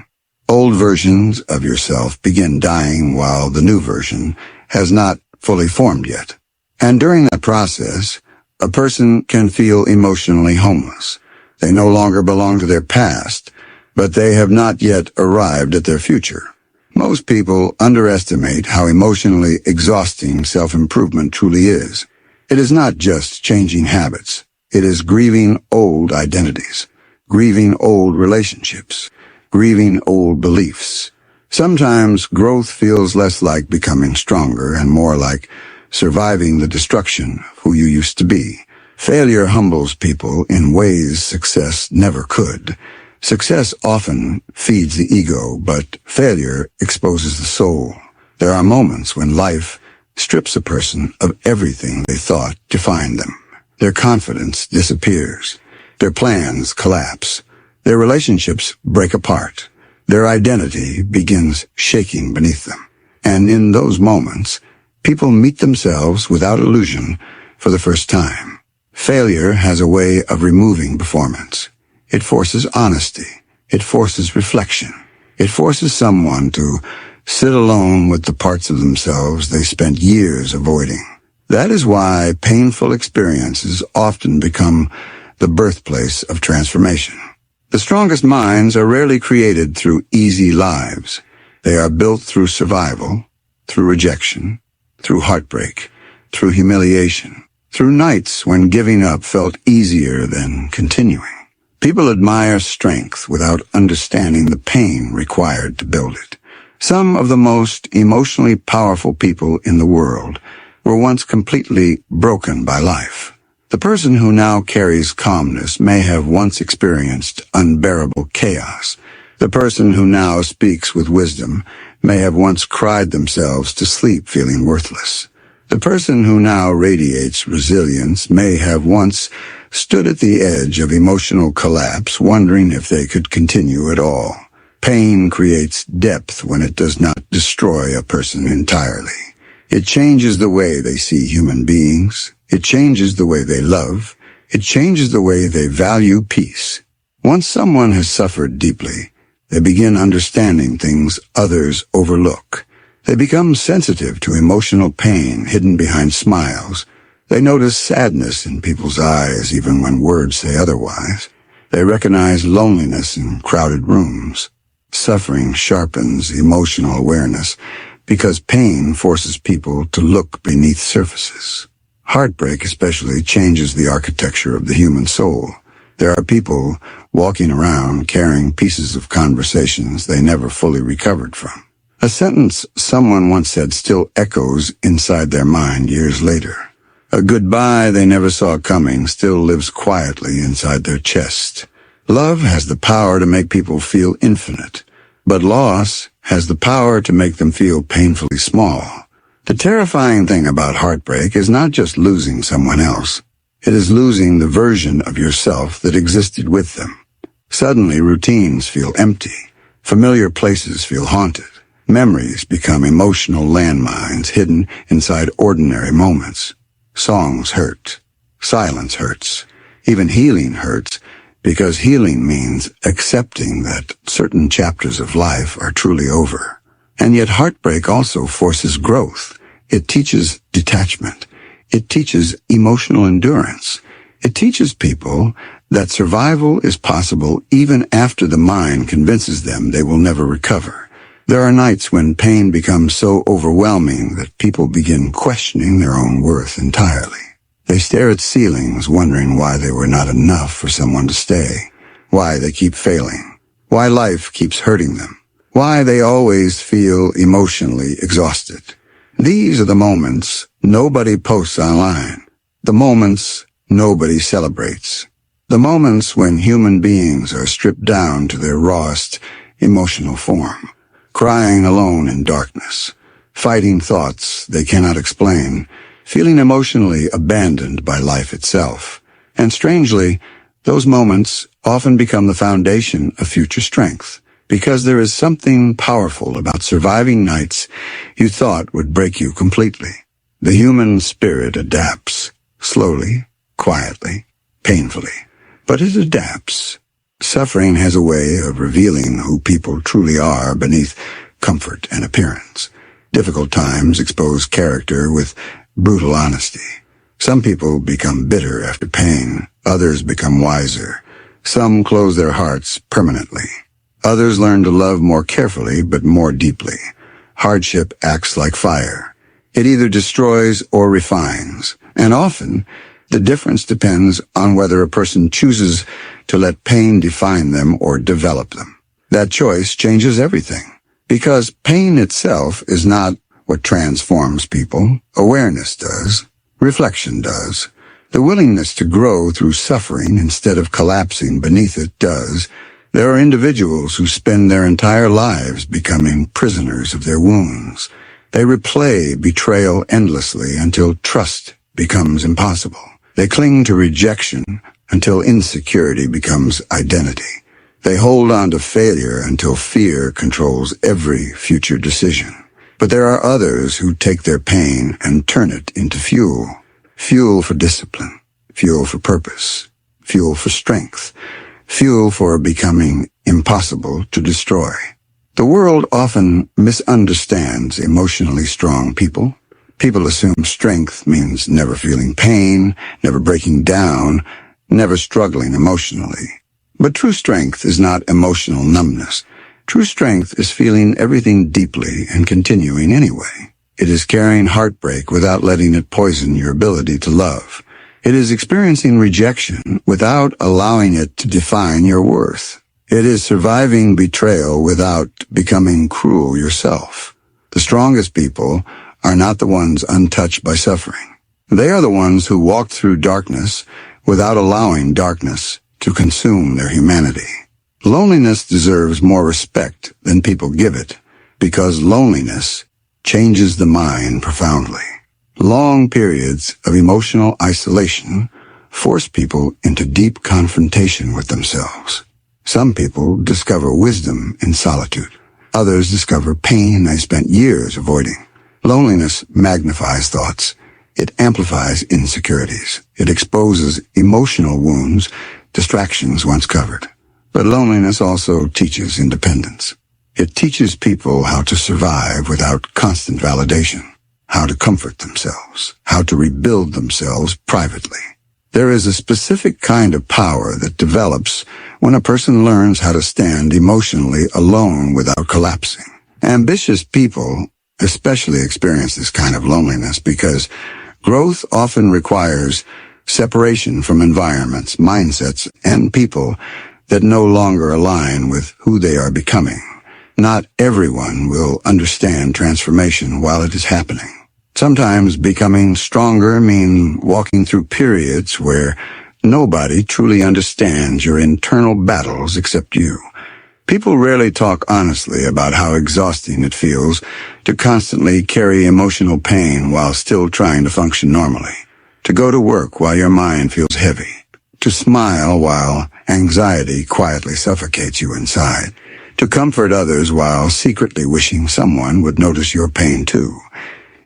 Old versions of yourself begin dying while the new version has not fully formed yet. And during that process, a person can feel emotionally homeless. They no longer belong to their past, but they have not yet arrived at their future. Most people underestimate how emotionally exhausting self-improvement truly is. It is not just changing habits. It is grieving old identities, grieving old relationships, grieving old beliefs. Sometimes growth feels less like becoming stronger and more like surviving the destruction of who you used to be. Failure humbles people in ways success never could. Success often feeds the ego, but failure exposes the soul. There are moments when life strips a person of everything they thought defined them. Their confidence disappears. Their plans collapse. Their relationships break apart. Their identity begins shaking beneath them. And in those moments, people meet themselves without illusion for the first time. Failure has a way of removing performance. It forces honesty. It forces reflection. It forces someone to sit alone with the parts of themselves they spent years avoiding. That is why painful experiences often become the birthplace of transformation. The strongest minds are rarely created through easy lives. They are built through survival, through rejection, through heartbreak, through humiliation, through nights when giving up felt easier than continuing. People admire strength without understanding the pain required to build it. Some of the most emotionally powerful people in the world were once completely broken by life. The person who now carries calmness may have once experienced unbearable chaos. The person who now speaks with wisdom may have once cried themselves to sleep feeling worthless. The person who now radiates resilience may have once stood at the edge of emotional collapse, wondering if they could continue at all. Pain creates depth when it does not destroy a person entirely. It changes the way they see human beings. It changes the way they love. It changes the way they value peace. Once someone has suffered deeply, they begin understanding things others overlook. They become sensitive to emotional pain hidden behind smiles. They notice sadness in people's eyes even when words say otherwise. They recognize loneliness in crowded rooms. Suffering sharpens emotional awareness because pain forces people to look beneath surfaces. Heartbreak especially changes the architecture of the human soul. There are people walking around carrying pieces of conversations they never fully recovered from. A sentence someone once said still echoes inside their mind years later. A goodbye they never saw coming still lives quietly inside their chest. Love has the power to make people feel infinite, but loss has the power to make them feel painfully small. The terrifying thing about heartbreak is not just losing someone else. It is losing the version of yourself that existed with them. Suddenly, routines feel empty. Familiar places feel haunted. Memories become emotional landmines hidden inside ordinary moments. Songs hurt. Silence hurts. Even healing hurts, because healing means accepting that certain chapters of life are truly over. And yet heartbreak also forces growth. It teaches detachment. It teaches emotional endurance. It teaches people that survival is possible even after the mind convinces them they will never recover. There are nights when pain becomes so overwhelming that people begin questioning their own worth entirely. They stare at ceilings wondering why they were not enough for someone to stay, why they keep failing, why life keeps hurting them, why they always feel emotionally exhausted. These are the moments nobody posts online, the moments nobody celebrates, the moments when human beings are stripped down to their rawest emotional form, crying alone in darkness, fighting thoughts they cannot explain, feeling emotionally abandoned by life itself. And strangely, those moments often become the foundation of future strength, because there is something powerful about surviving nights you thought would break you completely. The human spirit adapts, slowly, quietly, painfully. But it adapts. Suffering has a way of revealing who people truly are beneath comfort and appearance. Difficult times expose character with brutal honesty. Some people become bitter after pain. Others become wiser. Some close their hearts permanently. Others learn to love more carefully but more deeply. Hardship acts like fire. It either destroys or refines, and often the difference depends on whether a person chooses to let pain define them or develop them. That choice changes everything, because pain itself is not what transforms people. Awareness does. Reflection does. The willingness to grow through suffering instead of collapsing beneath it does. There are individuals who spend their entire lives becoming prisoners of their wounds. They replay betrayal endlessly until trust becomes impossible. They cling to rejection until insecurity becomes identity. They hold on to failure until fear controls every future decision. But there are others who take their pain and turn it into fuel. Fuel for discipline. Fuel for purpose. Fuel for strength. Fuel for becoming impossible to destroy. The world often misunderstands emotionally strong people. People assume strength means never feeling pain, never breaking down, never struggling emotionally. But true strength is not emotional numbness. True strength is feeling everything deeply and continuing anyway. It is carrying heartbreak without letting it poison your ability to love. It is experiencing rejection without allowing it to define your worth. It is surviving betrayal without becoming cruel yourself. The strongest people are not the ones untouched by suffering. They are the ones who walked through darkness without allowing darkness to consume their humanity. Loneliness deserves more respect than people give it, because loneliness changes the mind profoundly. Long periods of emotional isolation force people into deep confrontation with themselves. Some people discover wisdom in solitude. Others discover pain they spent years avoiding. Loneliness magnifies thoughts. It amplifies insecurities. It exposes emotional wounds, distractions once covered. But loneliness also teaches independence. It teaches people how to survive without constant validation, how to comfort themselves, how to rebuild themselves privately. There is a specific kind of power that develops when a person learns how to stand emotionally alone without collapsing. Ambitious people especially experience this kind of loneliness because growth often requires separation from environments, mindsets, and people that no longer align with who they are becoming. Not everyone will understand transformation while it is happening. Sometimes becoming stronger means walking through periods where nobody truly understands your internal battles except you. People rarely talk honestly about how exhausting it feels to constantly carry emotional pain while still trying to function normally. To go to work while your mind feels heavy. To smile while anxiety quietly suffocates you inside. To comfort others while secretly wishing someone would notice your pain too.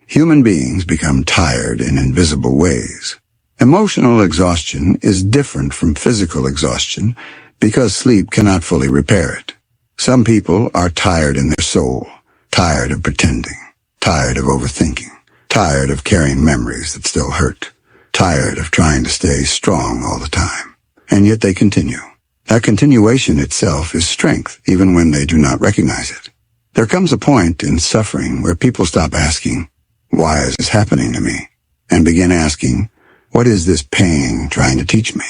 Human beings become tired in invisible ways. Emotional exhaustion is different from physical exhaustion because sleep cannot fully repair it. Some people are tired in their soul, tired of pretending, tired of overthinking, tired of carrying memories that still hurt, tired of trying to stay strong all the time. And yet they continue. That continuation itself is strength, even when they do not recognize it. There comes a point in suffering where people stop asking, "Why is this happening to me?" and begin asking, "What is this pain trying to teach me?"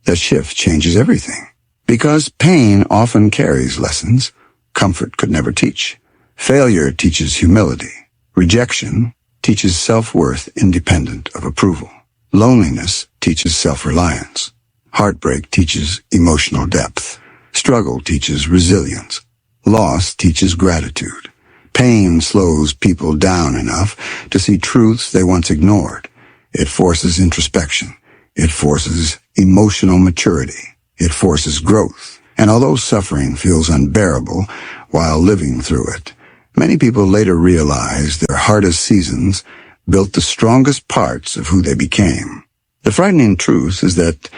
That shift changes everything. Because pain often carries lessons comfort could never teach. Failure teaches humility. Rejection teaches self-worth independent of approval. Loneliness teaches self-reliance. Heartbreak teaches emotional depth. Struggle teaches resilience. Loss teaches gratitude. Pain slows people down enough to see truths they once ignored. It forces introspection. It forces emotional maturity. It forces growth. And although suffering feels unbearable while living through it, many people later realize their hardest seasons built the strongest parts of who they became. The frightening truth is that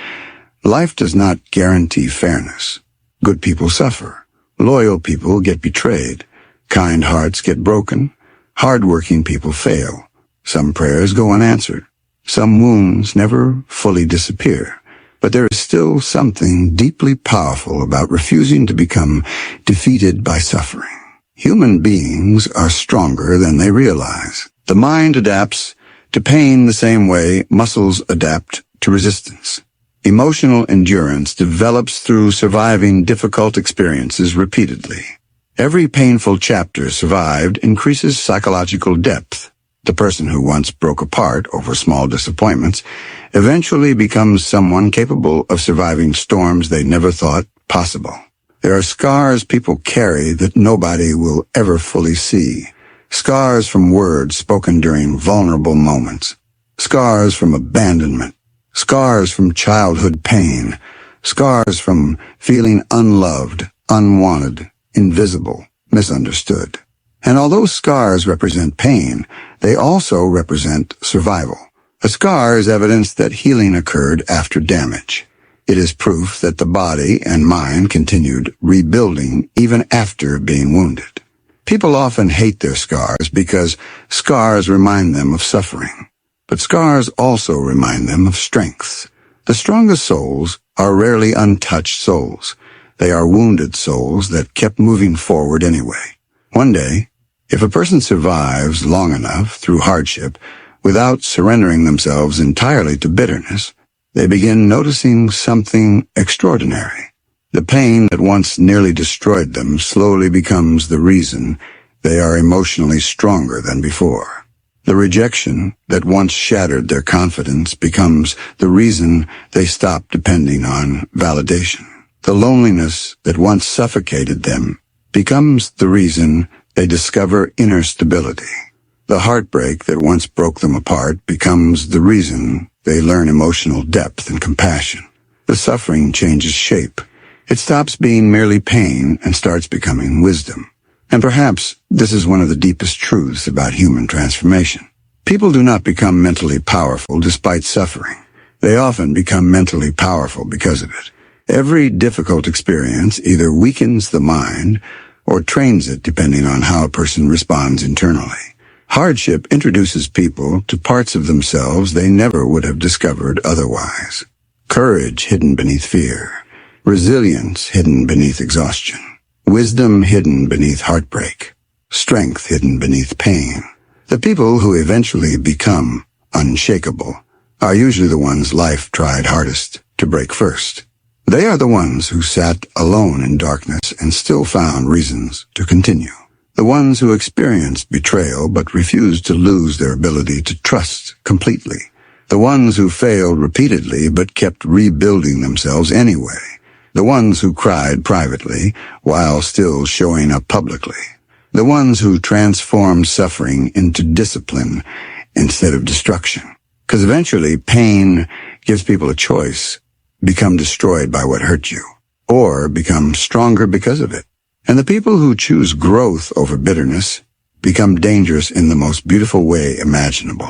life does not guarantee fairness. Good people suffer. Loyal people get betrayed. Kind hearts get broken. Hard-working people fail. Some prayers go unanswered. Some wounds never fully disappear. But there is still something deeply powerful about refusing to become defeated by suffering. Human beings are stronger than they realize. The mind adapts to pain the same way muscles adapt to resistance. Emotional endurance develops through surviving difficult experiences repeatedly. Every painful chapter survived increases psychological depth. The person who once broke apart over small disappointments eventually becomes someone capable of surviving storms they never thought possible. There are scars people carry that nobody will ever fully see. Scars from words spoken during vulnerable moments. Scars from abandonment. Scars from childhood pain. Scars from feeling unloved, unwanted, invisible, misunderstood. And although scars represent pain, they also represent survival. A scar is evidence that healing occurred after damage. It is proof that the body and mind continued rebuilding even after being wounded. People often hate their scars because scars remind them of suffering. But scars also remind them of strengths. The strongest souls are rarely untouched souls. They are wounded souls that kept moving forward anyway. One day, if a person survives long enough through hardship without surrendering themselves entirely to bitterness, they begin noticing something extraordinary. The pain that once nearly destroyed them slowly becomes the reason they are emotionally stronger than before. The rejection that once shattered their confidence becomes the reason they stop depending on validation. The loneliness that once suffocated them becomes the reason they discover inner stability. The heartbreak that once broke them apart becomes the reason they learn emotional depth and compassion. The suffering changes shape. It stops being merely pain and starts becoming wisdom. And perhaps this is one of the deepest truths about human transformation. People do not become mentally powerful despite suffering. They often become mentally powerful because of it. Every difficult experience either weakens the mind or trains it depending on how a person responds internally. Hardship introduces people to parts of themselves they never would have discovered otherwise. Courage hidden beneath fear. Resilience hidden beneath exhaustion. Wisdom hidden beneath heartbreak. Strength hidden beneath pain. The people who eventually become unshakable are usually the ones life tried hardest to break first. They are the ones who sat alone in darkness and still found reasons to continue. The ones who experienced betrayal but refused to lose their ability to trust completely. The ones who failed repeatedly but kept rebuilding themselves anyway. The ones who cried privately while still showing up publicly. The ones who transformed suffering into discipline instead of destruction. Because eventually pain gives people a choice. Become destroyed by what hurt you, or become stronger because of it. And the people who choose growth over bitterness become dangerous in the most beautiful way imaginable.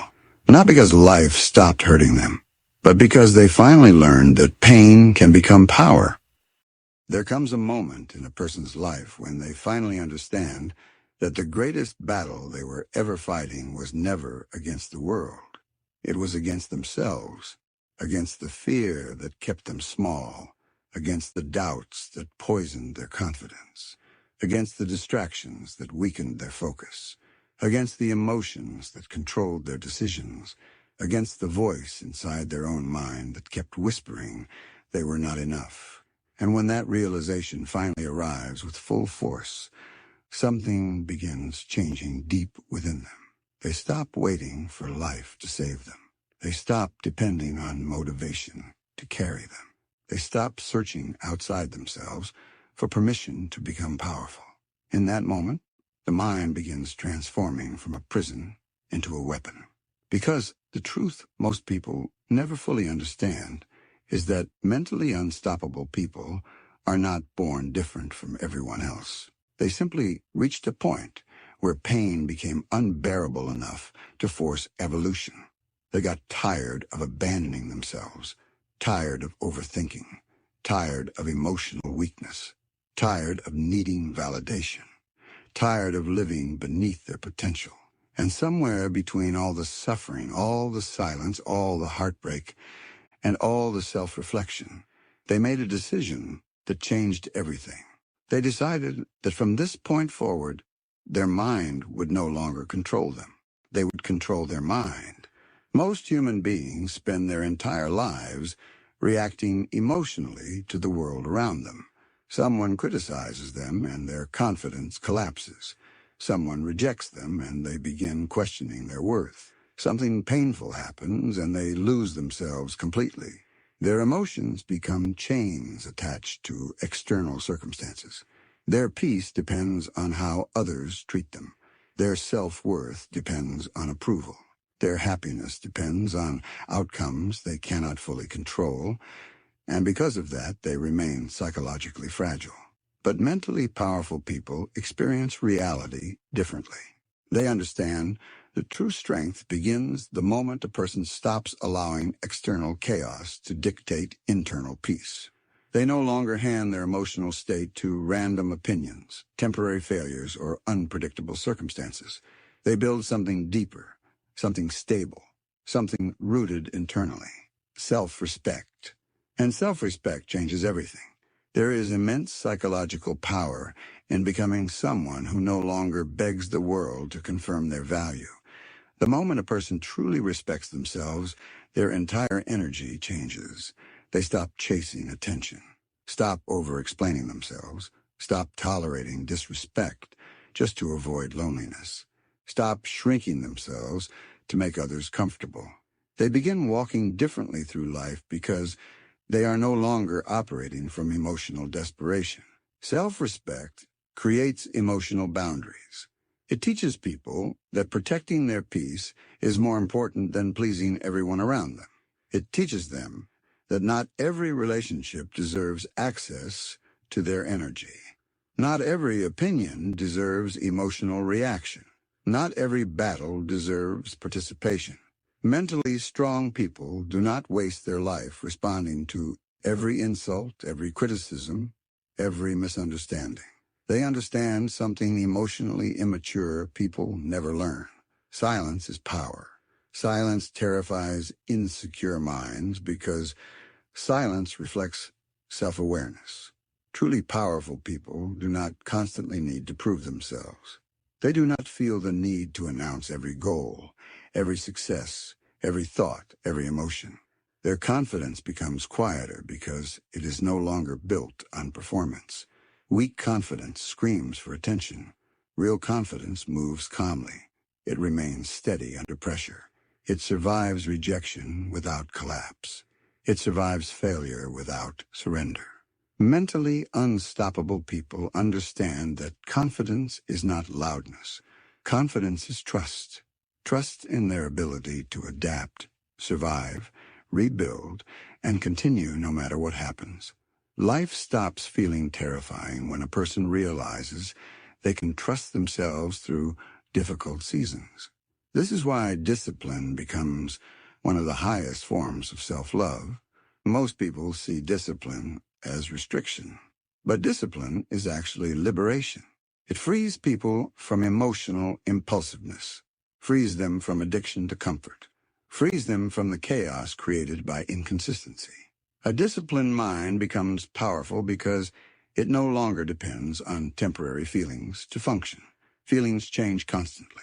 Not because life stopped hurting them, but because they finally learned that pain can become power. There comes a moment in a person's life when they finally understand that the greatest battle they were ever fighting was never against the world. It was against themselves, against the fear that kept them small, against the doubts that poisoned their confidence, against the distractions that weakened their focus, against the emotions that controlled their decisions, against the voice inside their own mind that kept whispering they were not enough. And when that realization finally arrives with full force, something begins changing deep within them. They stop waiting for life to save them. They stop depending on motivation to carry them. They stop searching outside themselves for permission to become powerful. In that moment, the mind begins transforming from a prison into a weapon. Because the truth most people never fully understand is that mentally unstoppable people are not born different from everyone else. They simply reached a point where pain became unbearable enough to force evolution. They got tired of abandoning themselves, tired of overthinking, tired of emotional weakness, tired of needing validation, tired of living beneath their potential. And somewhere between all the suffering, all the silence, all the heartbreak, and all the self-reflection, they made a decision that changed everything. They decided that from this point forward, their mind would no longer control them. They would control their mind. Most human beings spend their entire lives reacting emotionally to the world around them. Someone criticizes them and their confidence collapses. Someone rejects them and they begin questioning their worth. Something painful happens and they lose themselves completely. Their emotions become chains attached to external circumstances. Their peace depends on how others treat them. Their self-worth depends on approval. Their happiness depends on outcomes they cannot fully control, and because of that, they remain psychologically fragile. But mentally powerful people experience reality differently. They understand that true strength begins the moment a person stops allowing external chaos to dictate internal peace. They no longer hand their emotional state to random opinions, temporary failures, or unpredictable circumstances. They build something deeper, something stable, something rooted internally. Self-respect. And self-respect changes everything. There is immense psychological power in becoming someone who no longer begs the world to confirm their value. The moment a person truly respects themselves, their entire energy changes. They stop chasing attention, stop over-explaining themselves, stop tolerating disrespect just to avoid loneliness, stop shrinking themselves to make others comfortable. They begin walking differently through life because they are no longer operating from emotional desperation. Self-respect creates emotional boundaries. It teaches people that protecting their peace is more important than pleasing everyone around them. It teaches them that not every relationship deserves access to their energy. Not every opinion deserves emotional reaction. Not every battle deserves participation. Mentally strong people do not waste their life responding to every insult, every criticism, every misunderstanding. They understand something emotionally immature people never learn. Silence is power. Silence terrifies insecure minds because silence reflects self-awareness. Truly powerful people do not constantly need to prove themselves. They do not feel the need to announce every goal, every success, every thought, every emotion. Their confidence becomes quieter because it is no longer built on performance. Weak confidence screams for attention. Real confidence moves calmly. It remains steady under pressure. It survives rejection without collapse. It survives failure without surrender. Mentally unstoppable people understand that confidence is not loudness. Confidence is trust. Trust in their ability to adapt, survive, rebuild, and continue no matter what happens. Life stops feeling terrifying when a person realizes they can trust themselves through difficult seasons. This is why discipline becomes one of the highest forms of self-love. Most people see discipline as restriction, but discipline is actually liberation. It frees people from emotional impulsiveness, frees them from addiction to comfort, frees them from the chaos created by inconsistency. A disciplined mind becomes powerful because it no longer depends on temporary feelings to function. Feelings change constantly.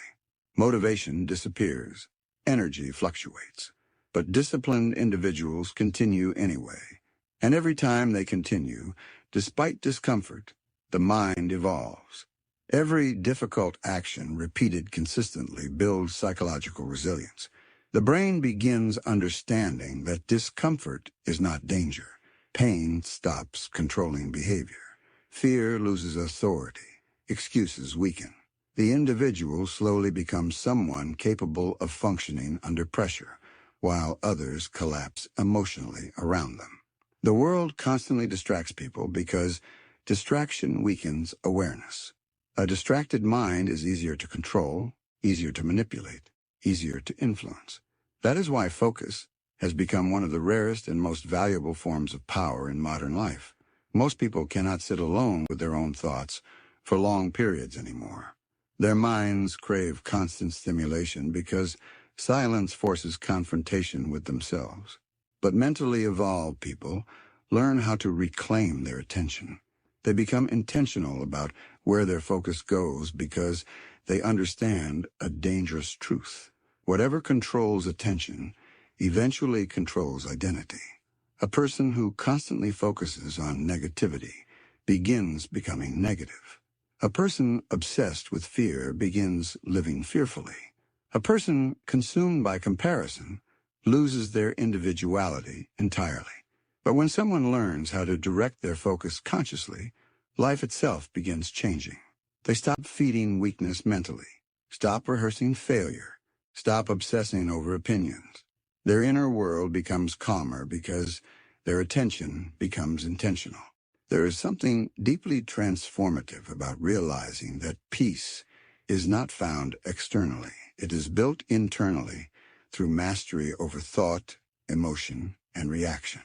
Motivation disappears. Energy fluctuates. But disciplined individuals continue anyway. And every time they continue, despite discomfort, the mind evolves. Every difficult action repeated consistently builds psychological resilience. The brain begins understanding that discomfort is not danger. Pain stops controlling behavior. Fear loses authority. Excuses weaken. The individual slowly becomes someone capable of functioning under pressure, while others collapse emotionally around them. The world constantly distracts people because distraction weakens awareness. A distracted mind is easier to control, easier to manipulate, easier to influence. That is why focus has become one of the rarest and most valuable forms of power in modern life. Most people cannot sit alone with their own thoughts for long periods anymore. Their minds crave constant stimulation because silence forces confrontation with themselves. But mentally evolved people learn how to reclaim their attention. They become intentional about where their focus goes because they understand a dangerous truth. Whatever controls attention eventually controls identity. A person who constantly focuses on negativity begins becoming negative. A person obsessed with fear begins living fearfully. A person consumed by comparison loses their individuality entirely. But when someone learns how to direct their focus consciously, life itself begins changing. They stop feeding weakness mentally, stop rehearsing failure, stop obsessing over opinions. Their inner world becomes calmer because their attention becomes intentional. There is something deeply transformative about realizing that peace is not found externally. It is built internally through mastery over thought, emotion, and reaction.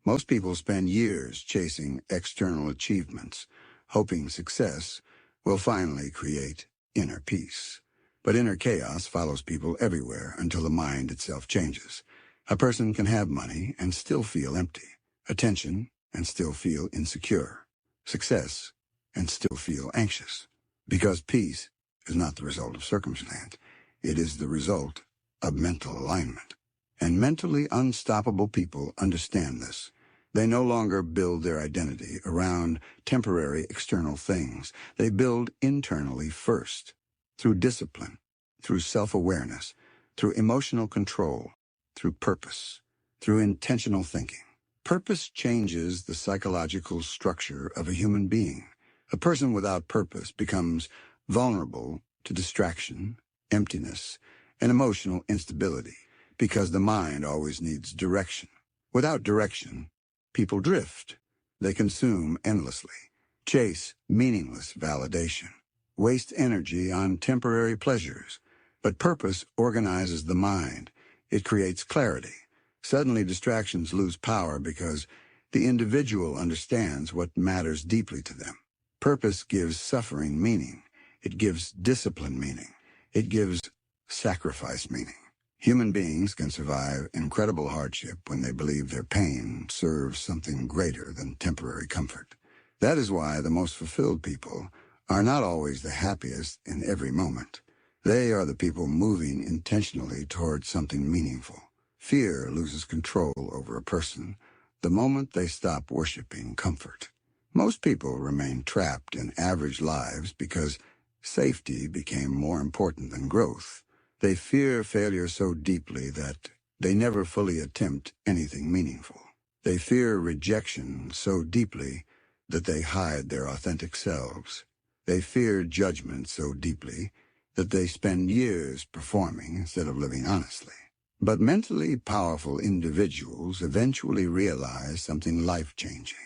Most people spend years chasing external achievements, hoping success will finally create inner peace. But inner chaos follows people everywhere until the mind itself changes. A person can have money and still feel empty, attention and still feel insecure, success and still feel anxious. Because peace is not the result of circumstance. It is the result of mental alignment. And mentally unstoppable people understand this. They no longer build their identity around temporary external things. They build internally first, through discipline, through self-awareness, through emotional control, through purpose, through intentional thinking. Purpose changes the psychological structure of a human being. A person without purpose becomes vulnerable to distraction, emptiness, and emotional instability, because the mind always needs direction. Without direction, people drift. They consume endlessly, chase meaningless validation, waste energy on temporary pleasures. But purpose organizes the mind. It creates clarity. Suddenly distractions lose power because the individual understands what matters deeply to them. Purpose gives suffering meaning. It gives discipline meaning. It gives sacrifice meaning. Human beings can survive incredible hardship when they believe their pain serves something greater than temporary comfort. That is why the most fulfilled people are not always the happiest in every moment. They are the people moving intentionally towards something meaningful. Fear loses control over a person the moment they stop worshiping comfort. Most people remain trapped in average lives because safety became more important than growth. They fear failure so deeply that they never fully attempt anything meaningful. They fear rejection so deeply that they hide their authentic selves. They fear judgment so deeply that they spend years performing instead of living honestly. But mentally powerful individuals eventually realize something life-changing.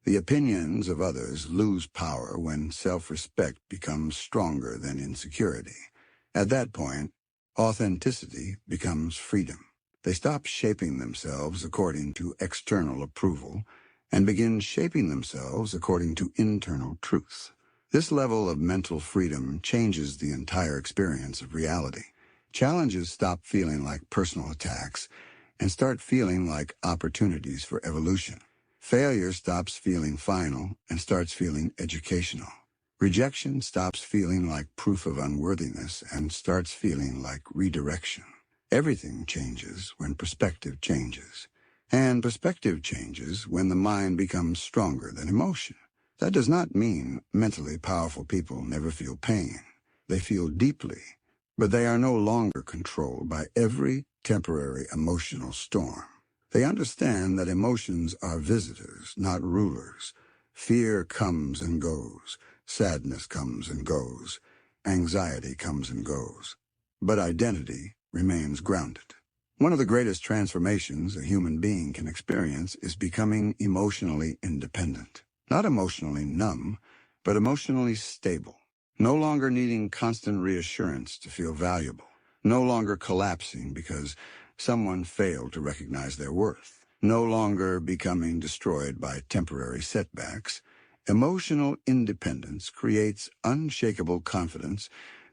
The opinions of others lose power when self-respect becomes stronger than insecurity. At that point, authenticity becomes freedom. They stop shaping themselves according to external approval and begin shaping themselves according to internal truth. This level of mental freedom changes the entire experience of reality. Challenges stop feeling like personal attacks and start feeling like opportunities for evolution. Failure stops feeling final and starts feeling educational. Rejection stops feeling like proof of unworthiness and starts feeling like redirection. Everything changes when perspective changes. And perspective changes when the mind becomes stronger than emotion. That does not mean mentally powerful people never feel pain. They feel deeply, but they are no longer controlled by every temporary emotional storm. They understand that emotions are visitors, not rulers. Fear comes and goes. Sadness comes and goes. Anxiety comes and goes. But identity remains grounded. One of the greatest transformations a human being can experience is becoming emotionally independent. Not emotionally numb, but emotionally stable. No longer needing constant reassurance to feel valuable. No longer collapsing because someone failed to recognize their worth. No longer becoming destroyed by temporary setbacks. Emotional independence creates unshakable confidence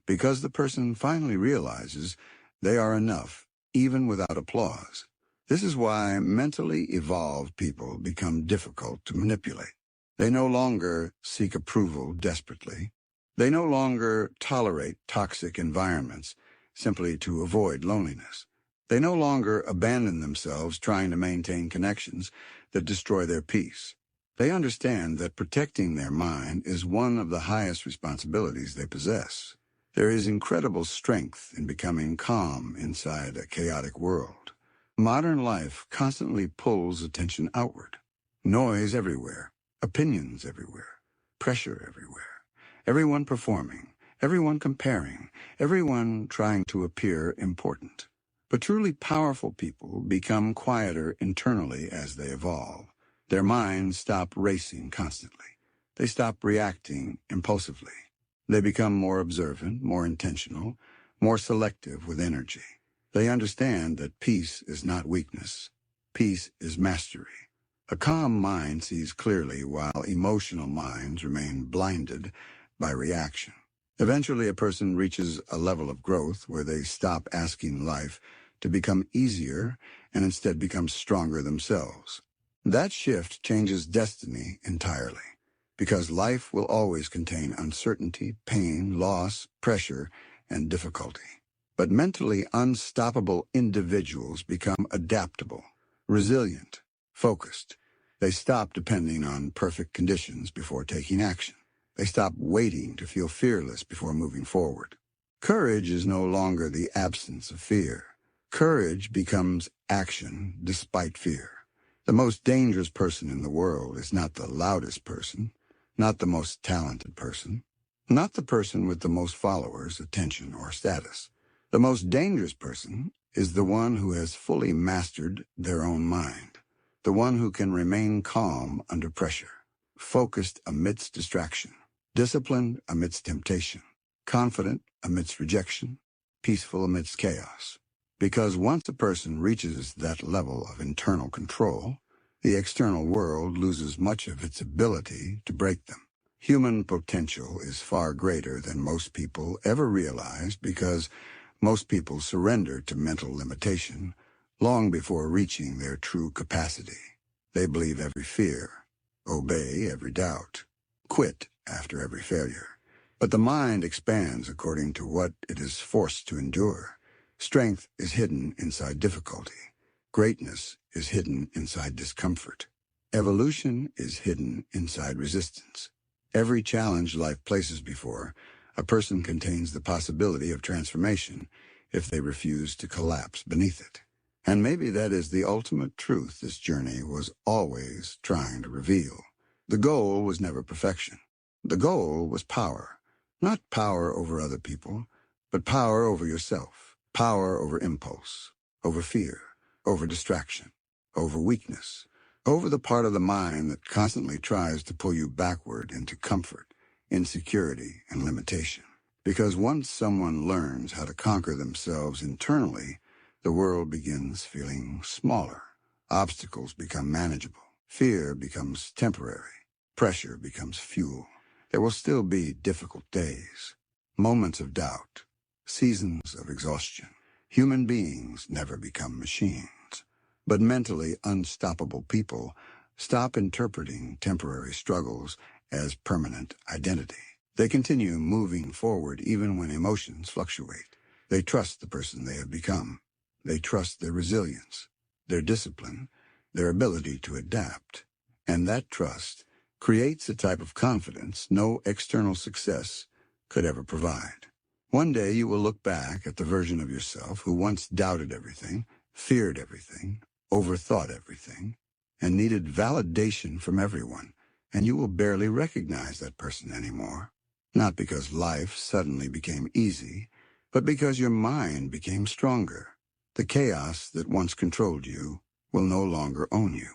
because the person finally realizes they are enough, even without applause. This is why mentally evolved people become difficult to manipulate. They no longer seek approval desperately. They no longer tolerate toxic environments simply to avoid loneliness. They no longer abandon themselves trying to maintain connections that destroy their peace. They understand that protecting their mind is one of the highest responsibilities they possess. There is incredible strength in becoming calm inside a chaotic world. Modern life constantly pulls attention outward. Noise everywhere, opinions everywhere, pressure everywhere. Everyone performing, everyone comparing, everyone trying to appear important. But truly powerful people become quieter internally as they evolve. Their minds stop racing constantly. They stop reacting impulsively. They become more observant, more intentional, more selective with energy. They understand that peace is not weakness. Peace is mastery. A calm mind sees clearly while emotional minds remain blinded by reaction. Eventually, a person reaches a level of growth where they stop asking life to become easier and instead become stronger themselves. That shift changes destiny entirely, because life will always contain uncertainty, pain, loss, pressure, and difficulty. But mentally unstoppable individuals become adaptable, resilient, focused. They stop depending on perfect conditions before taking action. They stop waiting to feel fearless before moving forward. Courage is no longer the absence of fear. Courage becomes action despite fear. The most dangerous person in the world is not the loudest person, not the most talented person, not the person with the most followers, attention, or status. The most dangerous person is the one who has fully mastered their own mind, the one who can remain calm under pressure, focused amidst distraction, disciplined amidst temptation, confident amidst rejection, peaceful amidst chaos. Because once a person reaches that level of internal control, the external world loses much of its ability to break them. Human potential is far greater than most people ever realize because most people surrender to mental limitation long before reaching their true capacity. They believe every fear, obey every doubt, quit after every failure. But the mind expands according to what it is forced to endure. Strength is hidden inside difficulty. Greatness is hidden inside discomfort. Evolution is hidden inside resistance. Every challenge life places before a person contains the possibility of transformation if they refuse to collapse beneath it. And maybe that is the ultimate truth this journey was always trying to reveal. The goal was never perfection. The goal was power. Not power over other people, but power over yourself. Power over impulse, over fear, over distraction, over weakness, over the part of the mind that constantly tries to pull you backward into comfort, insecurity, and limitation. Because once someone learns how to conquer themselves internally, the world begins feeling smaller. Obstacles become manageable. Fear becomes temporary. Pressure becomes fuel. There will still be difficult days, moments of doubt, seasons of exhaustion. Human beings never become machines. But mentally unstoppable people stop interpreting temporary struggles as permanent identity. They continue moving forward even when emotions fluctuate. They trust the person they have become. They trust their resilience, their discipline, their ability to adapt. And that trust creates a type of confidence no external success could ever provide. One day you will look back at the version of yourself who once doubted everything, feared everything, overthought everything, and needed validation from everyone, and you will barely recognize that person anymore. Not because life suddenly became easy, but because your mind became stronger. The chaos that once controlled you will no longer own you.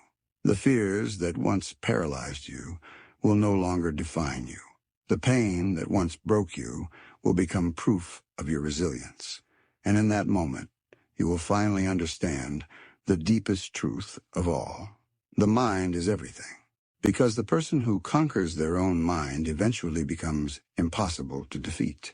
The fears that once paralyzed you will no longer define you. The pain that once broke you will become proof of your resilience. And in that moment, you will finally understand the deepest truth of all. The mind is everything. Because the person who conquers their own mind eventually becomes impossible to defeat.